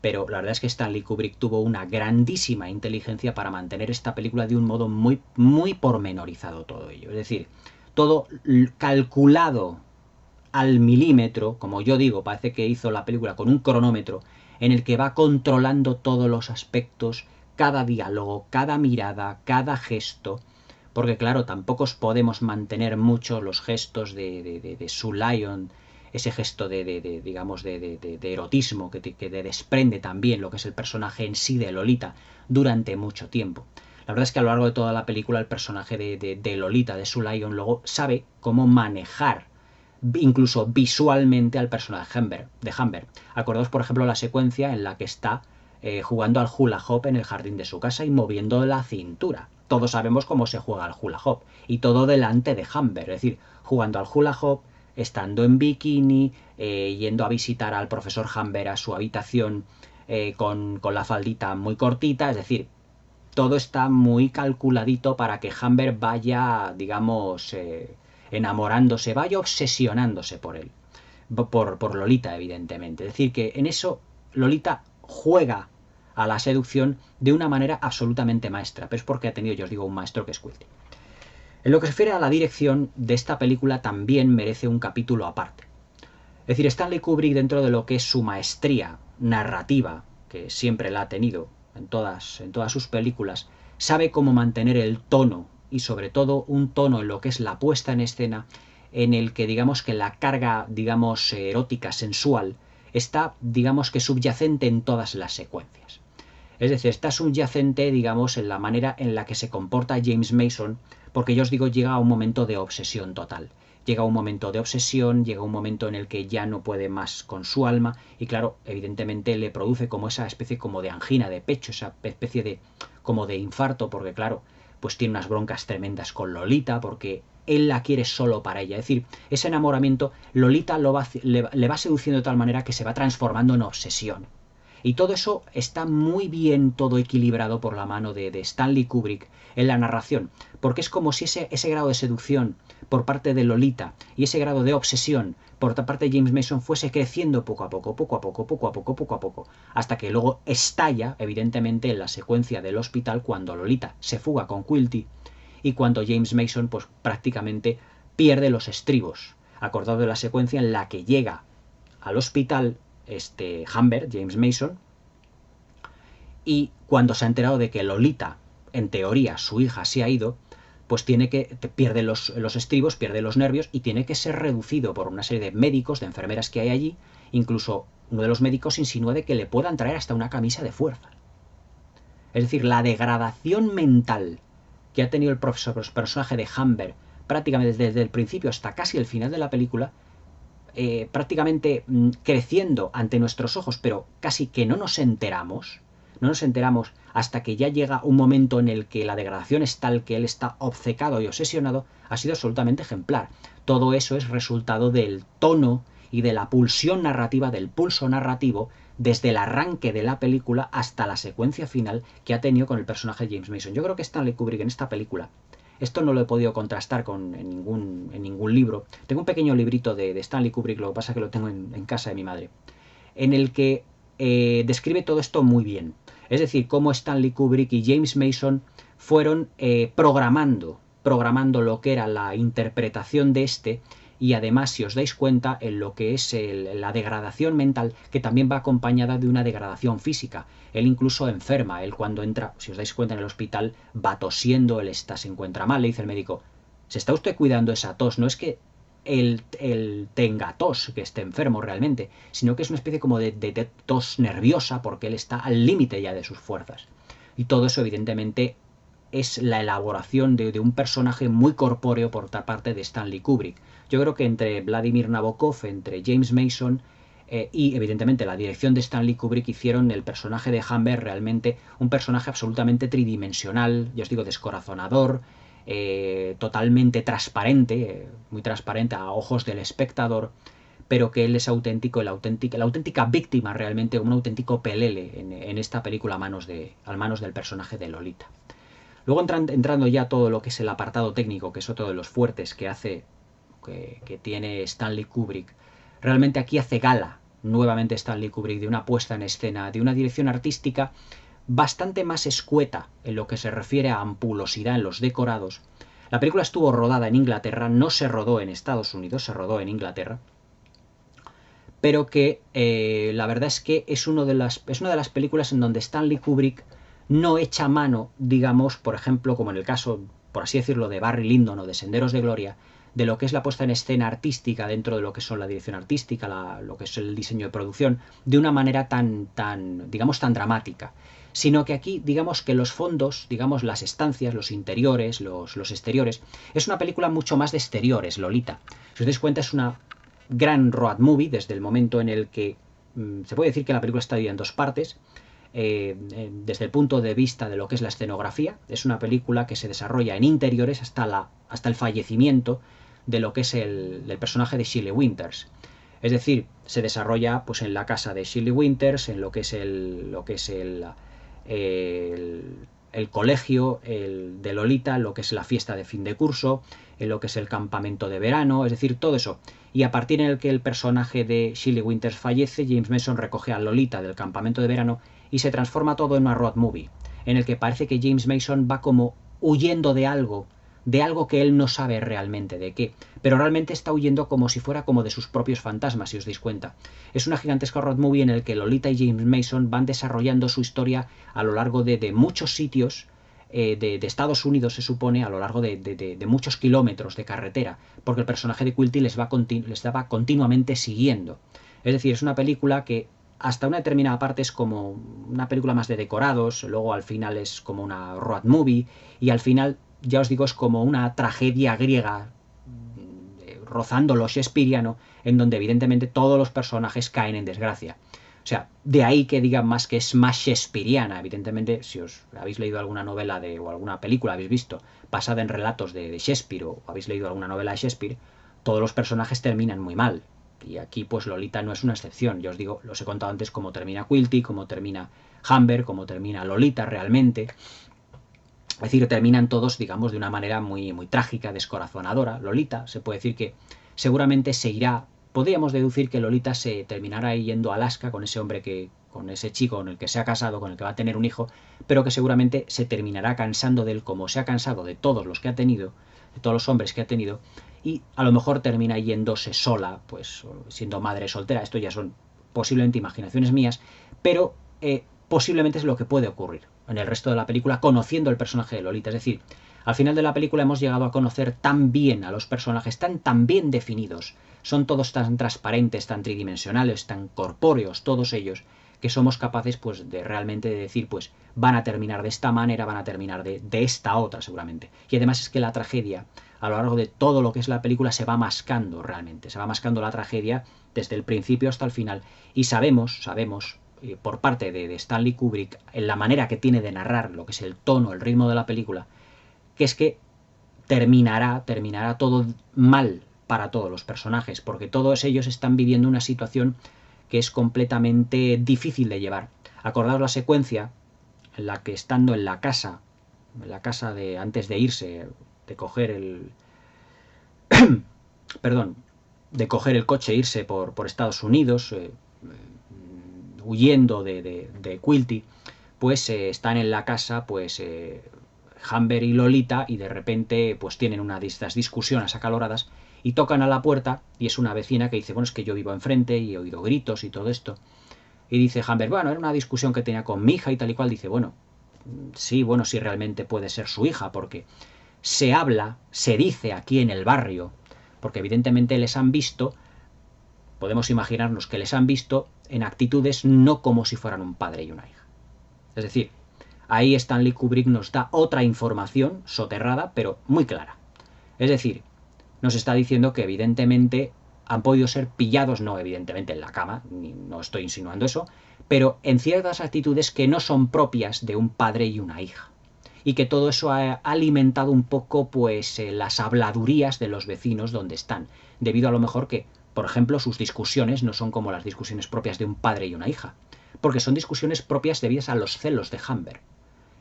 pero la verdad es que Stanley Kubrick tuvo una grandísima inteligencia para mantener esta película de un modo muy, muy pormenorizado todo ello. Es decir, todo calculado al milímetro, como yo digo, parece que hizo la película con un cronómetro en el que va controlando todos los aspectos, cada diálogo, cada mirada, cada gesto, porque claro, tampoco podemos mantener mucho los gestos de Sue Lyon, ese gesto digamos, de erotismo que desprende también lo que es el personaje en sí de Lolita durante mucho tiempo. La verdad es que a lo largo de toda la película el personaje de Lolita, de Sue Lyon, luego sabe cómo manejar incluso visualmente al personaje de Humber. Acordaos, por ejemplo, la secuencia en la que está jugando al hula hoop en el jardín de su casa y moviendo la cintura. Todos sabemos cómo se juega al hula hoop. Y todo delante de Humber, es decir, jugando al hula hoop, estando en bikini, yendo a visitar al profesor Humber a su habitación con la faldita muy cortita, es decir, todo está muy calculadito para que Humber vaya, digamos, enamorándose, vaya obsesionándose por él, por Lolita, evidentemente. Es decir, que en eso Lolita juega a la seducción de una manera absolutamente maestra, pero es porque ha tenido, yo os digo, un maestro que es Quilty. En lo que se refiere a la dirección de esta película también merece un capítulo aparte. Es decir, Stanley Kubrick, dentro de lo que es su maestría narrativa, que siempre la ha tenido en todas sus películas, sabe cómo mantener el tono y sobre todo un tono en lo que es la puesta en escena en el que digamos que la carga, digamos, erótica, sensual, está, digamos que subyacente en todas las secuencias. Es decir, está subyacente, digamos, en la manera en la que se comporta James Mason, porque yo os digo, llega a un momento de obsesión total. Llega un momento de obsesión, llega un momento en el que ya no puede más con su alma y claro, evidentemente le produce como esa especie como de angina de pecho, esa especie de como de infarto, porque claro, pues tiene unas broncas tremendas con Lolita, porque él la quiere solo para ella. Es decir, ese enamoramiento, Lolita le va seduciendo de tal manera que se va transformando en obsesión. Y todo eso está muy bien todo equilibrado por la mano de Stanley Kubrick en la narración, porque es como si ese grado de seducción por parte de Lolita y ese grado de obsesión por parte de James Mason fuese creciendo poco a poco, poco a poco, poco a poco, poco a poco, hasta que luego estalla, evidentemente, en la secuencia del hospital cuando Lolita se fuga con Quilty y cuando James Mason pues prácticamente pierde los estribos. Acordado de la secuencia en la que llega al hospital Humber, James Mason, y cuando se ha enterado de que Lolita, en teoría, su hija se ha ido, pues pierde los estribos, pierde los nervios y tiene que ser reducido por una serie de médicos, de enfermeras que hay allí. Incluso uno de los médicos insinúa de que le puedan traer hasta una camisa de fuerza. Es decir, la degradación mental que ha tenido el personaje de Humber prácticamente desde el principio hasta casi el final de la película, prácticamente creciendo ante nuestros ojos, pero casi que no nos enteramos hasta que ya llega un momento en el que la degradación es tal que él está obcecado y obsesionado, ha sido absolutamente ejemplar. Todo eso es resultado del tono y de la pulsión narrativa, del pulso narrativo, desde el arranque de la película hasta la secuencia final que ha tenido con el personaje de James Mason. Yo creo que Stanley Kubrick en esta película, esto no lo he podido contrastar en ningún libro. Tengo un pequeño librito de Stanley Kubrick, lo que pasa es que lo tengo en casa de mi madre, en el que describe todo esto muy bien. Es decir, cómo Stanley Kubrick y James Mason fueron programando lo que era la interpretación de y además, si os dais cuenta, en lo que es la degradación mental, que también va acompañada de una degradación física. Él incluso enferma, él cuando entra, si os dais cuenta, en el hospital, va tosiendo, se encuentra mal, le dice el médico, ¿se está usted cuidando esa tos? No es que él tenga tos, que esté enfermo realmente, sino que es una especie como de tos nerviosa porque él está al límite ya de sus fuerzas. Y todo eso evidentemente es la elaboración de un personaje muy corpóreo por parte de Stanley Kubrick. Yo creo que entre Vladimir Nabokov, entre James Mason, y evidentemente la dirección de Stanley Kubrick hicieron el personaje de Humber realmente un personaje absolutamente tridimensional, ya os digo, descorazonador, totalmente transparente, muy transparente a ojos del espectador, pero que él es auténtico, la auténtica víctima realmente, un auténtico pelele en esta película a manos del personaje de Lolita. Luego entrando ya todo lo que es el apartado técnico, que es otro de los fuertes que tiene Stanley Kubrick, realmente aquí hace gala nuevamente Stanley Kubrick de una puesta en escena, de una dirección artística bastante más escueta en lo que se refiere a ampulosidad en los decorados. La película estuvo rodada en Inglaterra, no se rodó en Estados Unidos, se rodó en Inglaterra, pero que la verdad es que es una de las películas en donde Stanley Kubrick no echa mano, digamos, por ejemplo, como en el caso, por así decirlo, de Barry Lyndon o de Senderos de Gloria, de lo que es la puesta en escena artística dentro de lo que son la dirección artística, lo que es el diseño de producción, de una manera digamos, tan dramática. Sino que aquí, digamos que los fondos, digamos, las estancias, los interiores, los exteriores, es una película mucho más de exteriores, Lolita. Si os dais cuenta, es una gran road movie desde el momento en el que se puede decir que la película está dividida en dos partes. Desde el punto de vista de lo que es la escenografía, es una película que se desarrolla en interiores hasta el fallecimiento de lo que es el personaje de Shelley Winters. Es decir, se desarrolla pues en la casa de Shelley Winters, en lo que es el colegio de Lolita, lo que es la fiesta de fin de curso, en lo que es el campamento de verano, es decir, todo eso. Y a partir en el que el personaje de Shelley Winters fallece, James Mason recoge a Lolita del campamento de verano y se transforma todo en una road movie, en el que parece que James Mason va como huyendo de algo que él no sabe realmente de qué, pero realmente está huyendo como si fuera como de sus propios fantasmas, si os dais cuenta. Es una gigantesca road movie en el que Lolita y James Mason van desarrollando su historia a lo largo de muchos sitios de Estados Unidos, se supone, a lo largo de muchos kilómetros de carretera, porque el personaje de Quilty les va continuamente siguiendo. Es decir, es una película que hasta una determinada parte es como una película más de decorados, luego al final es como una road movie, y al final, ya os digo, es como una tragedia griega rozando lo shakespeariano, en donde evidentemente todos los personajes caen en desgracia. O sea, de ahí que digan más que es más shakespeariana. Evidentemente, si os habéis leído alguna novela o alguna película habéis visto basada en relatos de Shakespeare o habéis leído alguna novela de Shakespeare, todos los personajes terminan muy mal. Y aquí pues Lolita no es una excepción. Yo os digo, los he contado antes cómo termina Quilty, cómo termina Humber, cómo termina Lolita realmente. Es decir, terminan todos, digamos, de una manera muy, muy trágica, descorazonadora. Lolita, se puede decir que seguramente se irá. Podríamos deducir que Lolita se terminará yendo a Alaska con ese hombre con ese chico con el que se ha casado, con el que va a tener un hijo, pero que seguramente se terminará cansando de él como se ha cansado de todos los que ha tenido, de todos los hombres que ha tenido, y a lo mejor termina yéndose sola, pues siendo madre soltera. Esto ya son posiblemente imaginaciones mías, pero posiblemente es lo que puede ocurrir en el resto de la película, conociendo el personaje de Lolita. Es decir, al final de la película hemos llegado a conocer tan bien a los personajes, tan bien definidos, son todos tan transparentes, tan tridimensionales, tan corpóreos, todos ellos, que somos capaces pues de realmente decir, pues van a terminar de esta manera, van a terminar de esta otra seguramente. Y además es que la tragedia, a lo largo de todo lo que es la película, se va mascando realmente, se va mascando la tragedia desde el principio hasta el final. Y sabemos, por parte de Stanley Kubrick, en la manera que tiene de narrar lo que es el tono, el ritmo de la película, que es que terminará todo mal para todos los personajes, porque todos ellos están viviendo una situación que es completamente difícil de llevar. Acordaos la secuencia en la que estando en la casa de antes de irse, de coger perdón, de coger el coche e irse por Estados Unidos, huyendo de Quilty, pues están en la casa, pues Humber y Lolita, y de repente pues tienen una de estas discusiones acaloradas y tocan a la puerta, y es una vecina que dice, bueno, es que yo vivo enfrente y he oído gritos y todo esto. Y dice Humber, bueno, era una discusión que tenía con mi hija y tal y cual. Dice, bueno, sí, realmente puede ser su hija, porque se habla, se dice aquí en el barrio, porque evidentemente les han visto, podemos imaginarnos que les han visto en actitudes no como si fueran un padre y una hija. Es decir, ahí Stanley Kubrick nos da otra información soterrada, pero muy clara. Es decir, nos está diciendo que evidentemente han podido ser pillados, no evidentemente en la cama, no estoy insinuando eso, pero en ciertas actitudes que no son propias de un padre y una hija. Y que todo eso ha alimentado un poco pues las habladurías de los vecinos donde están, debido a lo mejor que, por ejemplo, sus discusiones no son como las discusiones propias de un padre y una hija, porque son discusiones propias debidas a los celos de Humber.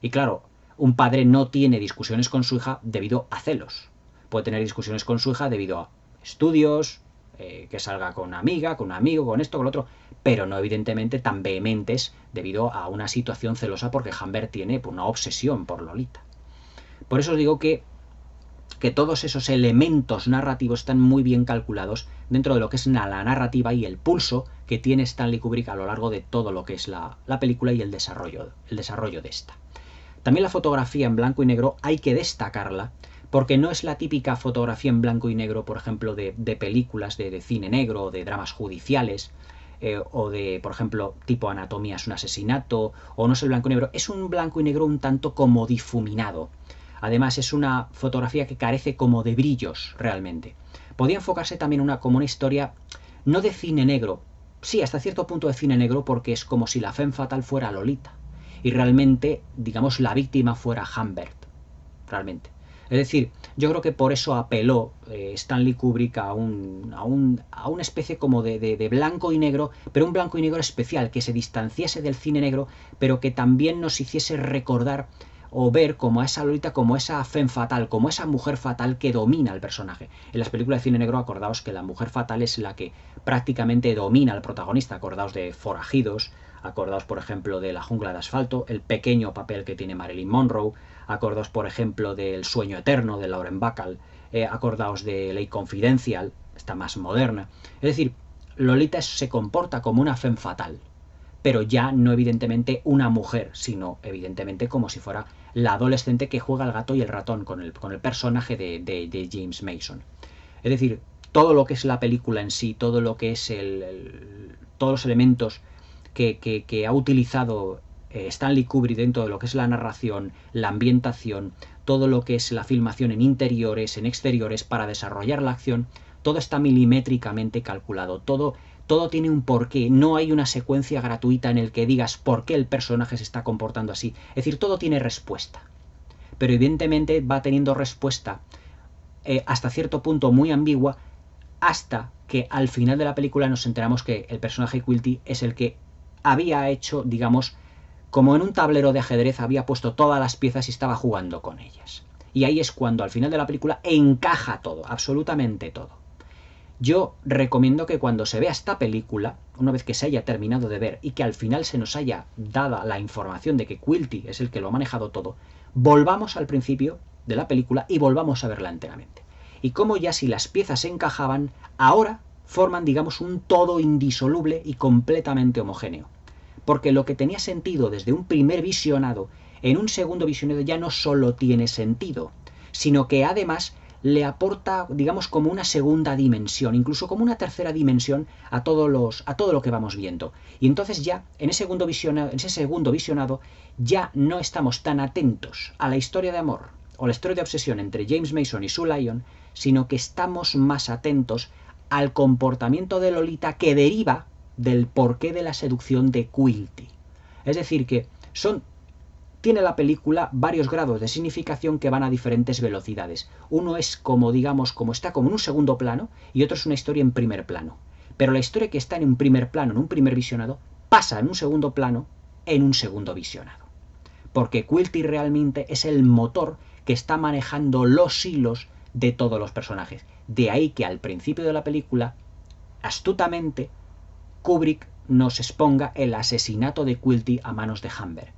Y claro, un padre no tiene discusiones con su hija debido a celos. Puede tener discusiones con su hija debido a estudios, que salga con una amiga, con un amigo, con esto, con lo otro, pero no evidentemente tan vehementes debido a una situación celosa porque Humber tiene una obsesión por Lolita. Por eso os digo que todos esos elementos narrativos están muy bien calculados dentro de lo que es la narrativa y el pulso que tiene Stanley Kubrick a lo largo de todo lo que es la película y el desarrollo de esta. También la fotografía en blanco y negro hay que destacarla, porque no es la típica fotografía en blanco y negro, por ejemplo, de películas de cine negro o de dramas judiciales, o de, por ejemplo, tipo Anatomía es un asesinato, o no es el blanco y negro, es un blanco y negro un tanto como difuminado. Además, es una fotografía que carece como de brillos, realmente. Podría enfocarse también como una historia, no de cine negro, sí, hasta cierto punto de cine negro, porque es como si la femme fatale fuera Lolita, y realmente, digamos, la víctima fuera Humbert, realmente. Es decir, yo creo que por eso apeló Stanley Kubrick a una especie como de blanco y negro, pero un blanco y negro especial, que se distanciase del cine negro, pero que también nos hiciese recordar o ver como a esa Lolita, como esa femme fatal, como esa mujer fatal que domina al personaje. En las películas de cine negro, acordaos que la mujer fatal es la que prácticamente domina al protagonista. Acordaos de Forajidos, acordaos por ejemplo de La jungla de asfalto, el pequeño papel que tiene Marilyn Monroe, acordaos por ejemplo del Sueño eterno de Lauren Bacall, acordaos de Ley Confidential, esta más moderna. Es decir, Lolita se comporta como una femme fatal, pero ya no evidentemente una mujer, sino evidentemente como si fuera la adolescente que juega al gato y el ratón con el personaje de James Mason. Es decir, todo lo que es la película en sí, todo lo que es todos los elementos que ha utilizado Stanley Kubrick dentro de lo que es la narración, la ambientación, todo lo que es la filmación en interiores, en exteriores, para desarrollar la acción, todo está milimétricamente calculado, todo tiene un porqué, no hay una secuencia gratuita en el que digas por qué el personaje se está comportando así, es decir, todo tiene respuesta, pero evidentemente va teniendo respuesta hasta cierto punto muy ambigua, hasta que al final de la película nos enteramos que el personaje Quilty es el que había hecho, digamos, como en un tablero de ajedrez, había puesto todas las piezas y estaba jugando con ellas. Y ahí es cuando al final de la película encaja todo, absolutamente todo. Yo recomiendo que cuando se vea esta película, una vez que se haya terminado de ver y que al final se nos haya dada la información de que Quilty es el que lo ha manejado todo, volvamos al principio de la película y volvamos a verla enteramente. Y como ya si las piezas encajaban, ahora forman, digamos, un todo indisoluble y completamente homogéneo. Porque lo que tenía sentido desde un primer visionado, en un segundo visionado ya no solo tiene sentido, sino que además le aporta, digamos, como una segunda dimensión, incluso como una tercera dimensión a todo lo que vamos viendo. Y entonces ya, en ese segundo visionado, ya no estamos tan atentos a la historia de amor o la historia de obsesión entre James Mason y Sue Lyon, sino que estamos más atentos al comportamiento de Lolita que deriva del porqué de la seducción de Quilty. Es decir, que tiene la película varios grados de significación que van a diferentes velocidades. Uno es como, digamos, como está como en un segundo plano, y otro es una historia en primer plano. Pero la historia que está en un primer plano, en un primer visionado, pasa en un segundo plano, en un segundo visionado. Porque Quilty realmente es el motor que está manejando los hilos de todos los personajes. De ahí que al principio de la película, astutamente, Kubrick nos exponga el asesinato de Quilty a manos de Humber.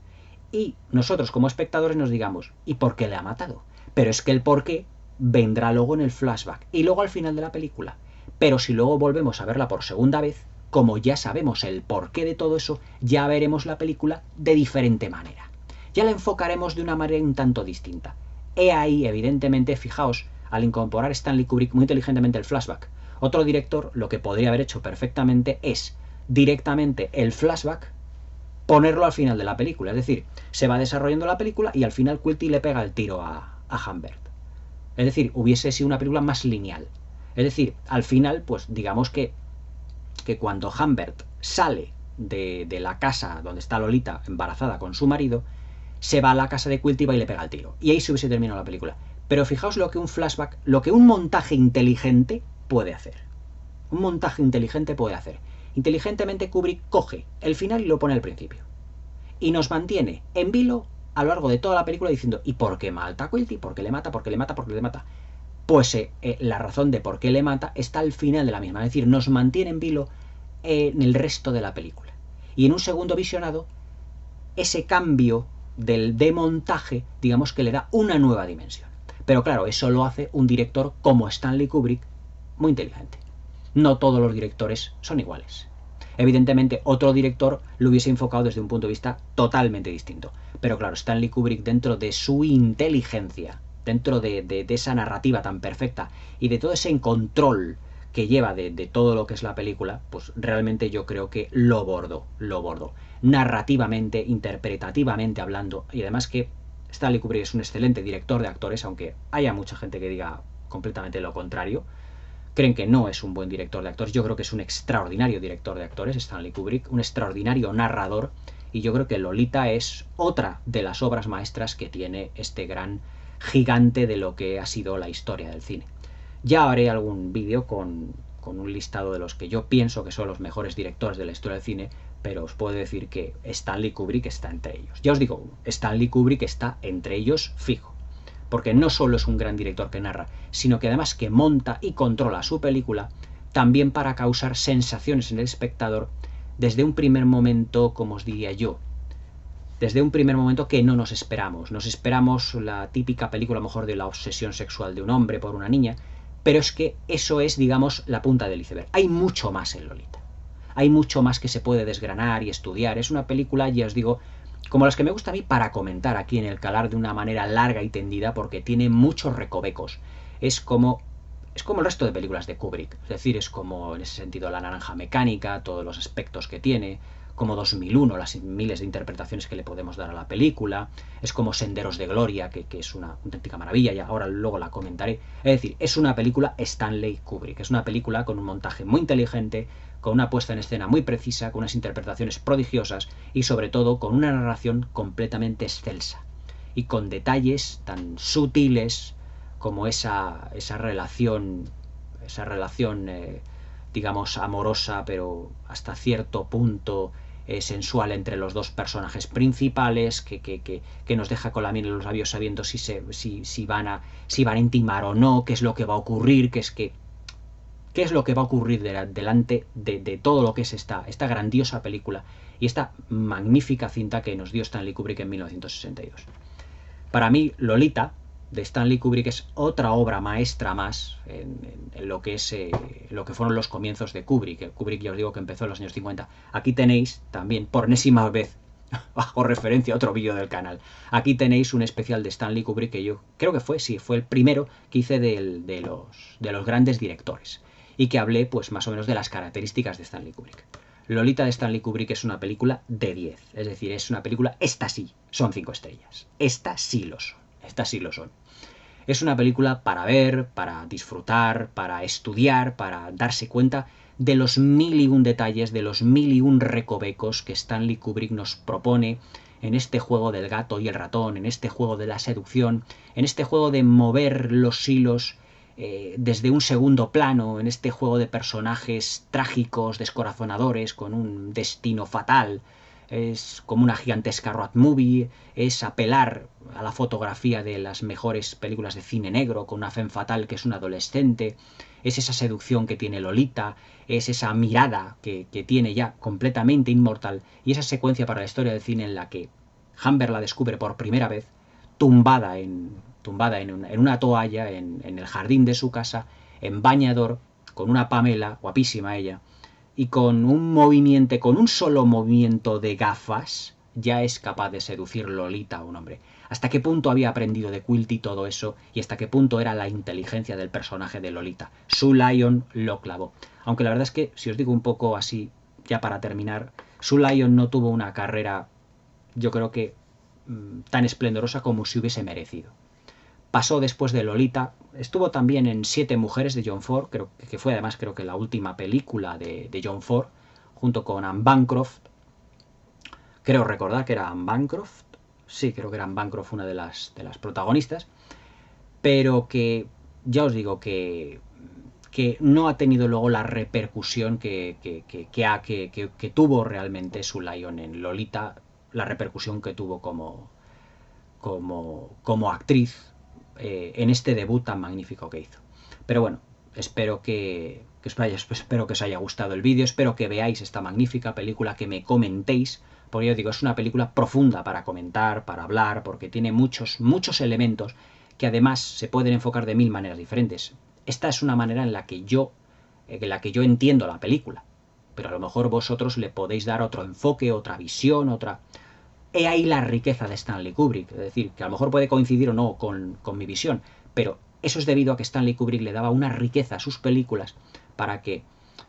Y nosotros como espectadores nos digamos, ¿y por qué le ha matado? Pero es que el por qué vendrá luego en el flashback y luego al final de la película. Pero si luego volvemos a verla por segunda vez, como ya sabemos el porqué de todo eso, ya veremos la película de diferente manera. Ya la enfocaremos de una manera un tanto distinta. He ahí, evidentemente, fijaos, al incorporar Stanley Kubrick muy inteligentemente el flashback. Otro director lo que podría haber hecho perfectamente es directamente el flashback ponerlo al final de la película. Es decir, se va desarrollando la película y al final Quilty le pega el tiro a Humbert. Es decir, hubiese sido una película más lineal. Es decir, al final, pues digamos que cuando Humbert sale de la casa donde está Lolita embarazada con su marido, se va a la casa de Quilty y va y le pega el tiro. Y ahí se hubiese terminado la película. Pero fijaos lo que un flashback, lo que un montaje inteligente puede hacer. Un montaje inteligente puede hacer. Inteligentemente Kubrick coge el final y lo pone al principio. Y nos mantiene en vilo a lo largo de toda la película diciendo ¿y por qué mata a Quilty? ¿Por qué le mata? ¿Por qué le mata? ¿Por qué le mata? Pues la razón de por qué le mata está al final de la misma. Es decir, nos mantiene en vilo en el resto de la película. Y en un segundo visionado, ese cambio del demontaje, digamos que le da una nueva dimensión. Pero claro, eso lo hace un director como Stanley Kubrick, muy inteligente. No todos los directores son iguales. Evidentemente, otro director lo hubiese enfocado desde un punto de vista totalmente distinto. Pero claro, Stanley Kubrick, dentro de su inteligencia, dentro de esa narrativa tan perfecta y de todo ese control que lleva de todo lo que es la película, pues realmente yo creo que lo bordó. Narrativamente, interpretativamente hablando, y además que Stanley Kubrick es un excelente director de actores, aunque haya mucha gente que diga completamente lo contrario. Creen que no es un buen director de actores. Yo creo que es un extraordinario director de actores, Stanley Kubrick, un extraordinario narrador, y yo creo que Lolita es otra de las obras maestras que tiene este gran gigante de lo que ha sido la historia del cine. Ya haré algún vídeo con un listado de los que yo pienso que son los mejores directores de la historia del cine, pero os puedo decir que Stanley Kubrick está entre ellos. Ya os digo, Stanley Kubrick está entre ellos fijo. Porque no solo es un gran director que narra, sino que además que monta y controla su película, también para causar sensaciones en el espectador desde un primer momento, como os diría yo, desde un primer momento que no nos esperamos. Nos esperamos la típica película, a lo mejor, de la obsesión sexual de un hombre por una niña, pero es que eso es, digamos, la punta del iceberg. Hay mucho más en Lolita. Hay mucho más que se puede desgranar y estudiar. Es una película, ya os digo, como las que me gusta a mí para comentar aquí en el Calar de una manera larga y tendida, porque tiene muchos recovecos. Es como el resto de películas de Kubrick. Es decir, es como en ese sentido La Naranja Mecánica, todos los aspectos que tiene, como 2001, las miles de interpretaciones que le podemos dar a la película, es como Senderos de Gloria, que es una auténtica maravilla, y ahora luego la comentaré. Es decir, es una película Stanley Kubrick, es una película con un montaje muy inteligente, con una puesta en escena muy precisa, con unas interpretaciones prodigiosas y sobre todo con una narración completamente excelsa y con detalles tan sutiles como esa relación digamos amorosa, pero hasta cierto punto sensual entre los dos personajes principales, que nos deja con la miel en los labios sabiendo si van a intimar o no, qué es lo que va a ocurrir, qué es lo que va a ocurrir delante de todo lo que es esta grandiosa película y esta magnífica cinta que nos dio Stanley Kubrick en 1962. Para mí, Lolita, de Stanley Kubrick, es otra obra maestra más en lo que es lo que fueron los comienzos de Kubrick. Kubrick, ya os digo, que empezó en los años 50. Aquí tenéis también, por enésima vez, bajo referencia a otro vídeo del canal, aquí tenéis un especial de Stanley Kubrick que yo creo que fue el primero que hice de los grandes directores y que hablé pues más o menos de las características de Stanley Kubrick. Lolita de Stanley Kubrick es una película de 10, es decir, es una película, esta sí, son 5 estrellas, estas sí lo son. Es una película para ver, para disfrutar, para estudiar, para darse cuenta de los 1001 detalles, de los 1001 recovecos que Stanley Kubrick nos propone en este juego del gato y el ratón, en este juego de la seducción, en este juego de mover los hilos desde un segundo plano, en este juego de personajes trágicos, descorazonadores, con un destino fatal. Es como una gigantesca road movie, es apelar a la fotografía de las mejores películas de cine negro, con una femme fatale que es un adolescente, es esa seducción que tiene Lolita, es esa mirada que tiene ya completamente inmortal, y esa secuencia para la historia del cine en la que Humbert la descubre por primera vez, tumbada en una toalla en el jardín de su casa, en bañador, con una Pamela, guapísima ella, y con un solo movimiento de gafas, ya es capaz de seducir Lolita a un hombre. ¿Hasta qué punto había aprendido de Quilty todo eso? Y hasta qué punto era la inteligencia del personaje de Lolita. Sue Lyon lo clavó. Aunque la verdad es que, si os digo un poco así, ya para terminar, Sue Lyon no tuvo una carrera, yo creo que tan esplendorosa como si hubiese merecido. pasó después de Lolita, estuvo también en Siete mujeres de John Ford, creo que fue además creo que la última película de John Ford, junto con Anne Bancroft. Creo recordar que era Anne Bancroft, sí, creo que era Anne Bancroft una de las protagonistas, pero que ya os digo que no ha tenido luego la repercusión que tuvo realmente Sue Lyon en Lolita, la repercusión que tuvo como actriz en este debut tan magnífico que hizo. Pero bueno, espero que os haya gustado el vídeo, espero que veáis esta magnífica película, que me comentéis, porque yo digo, es una película profunda para comentar, para hablar, porque tiene muchos elementos que además se pueden enfocar de mil maneras diferentes. Esta es una manera en la que yo entiendo la película, pero a lo mejor vosotros le podéis dar otro enfoque, otra visión, otra... He ahí la riqueza de Stanley Kubrick, es decir, que a lo mejor puede coincidir o no con mi visión, pero eso es debido a que Stanley Kubrick le daba una riqueza a sus películas para que...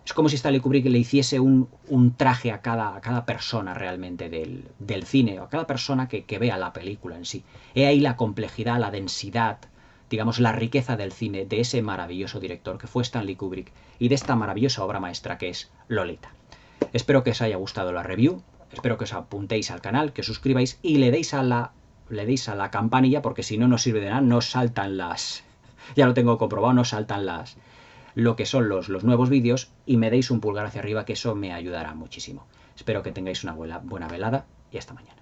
Es como si Stanley Kubrick le hiciese un traje a cada persona realmente del cine, o a cada persona que vea la película en sí. He ahí la complejidad, la densidad, digamos, la riqueza del cine de ese maravilloso director que fue Stanley Kubrick y de esta maravillosa obra maestra que es Lolita. Espero que os haya gustado la review, espero que os apuntéis al canal, que os suscribáis y le deis a la campanilla, porque si no, no sirve de nada, no saltan las... Ya lo tengo comprobado, no saltan lo que son los nuevos vídeos, y me deis un pulgar hacia arriba, que eso me ayudará muchísimo. Espero que tengáis una buena velada y hasta mañana.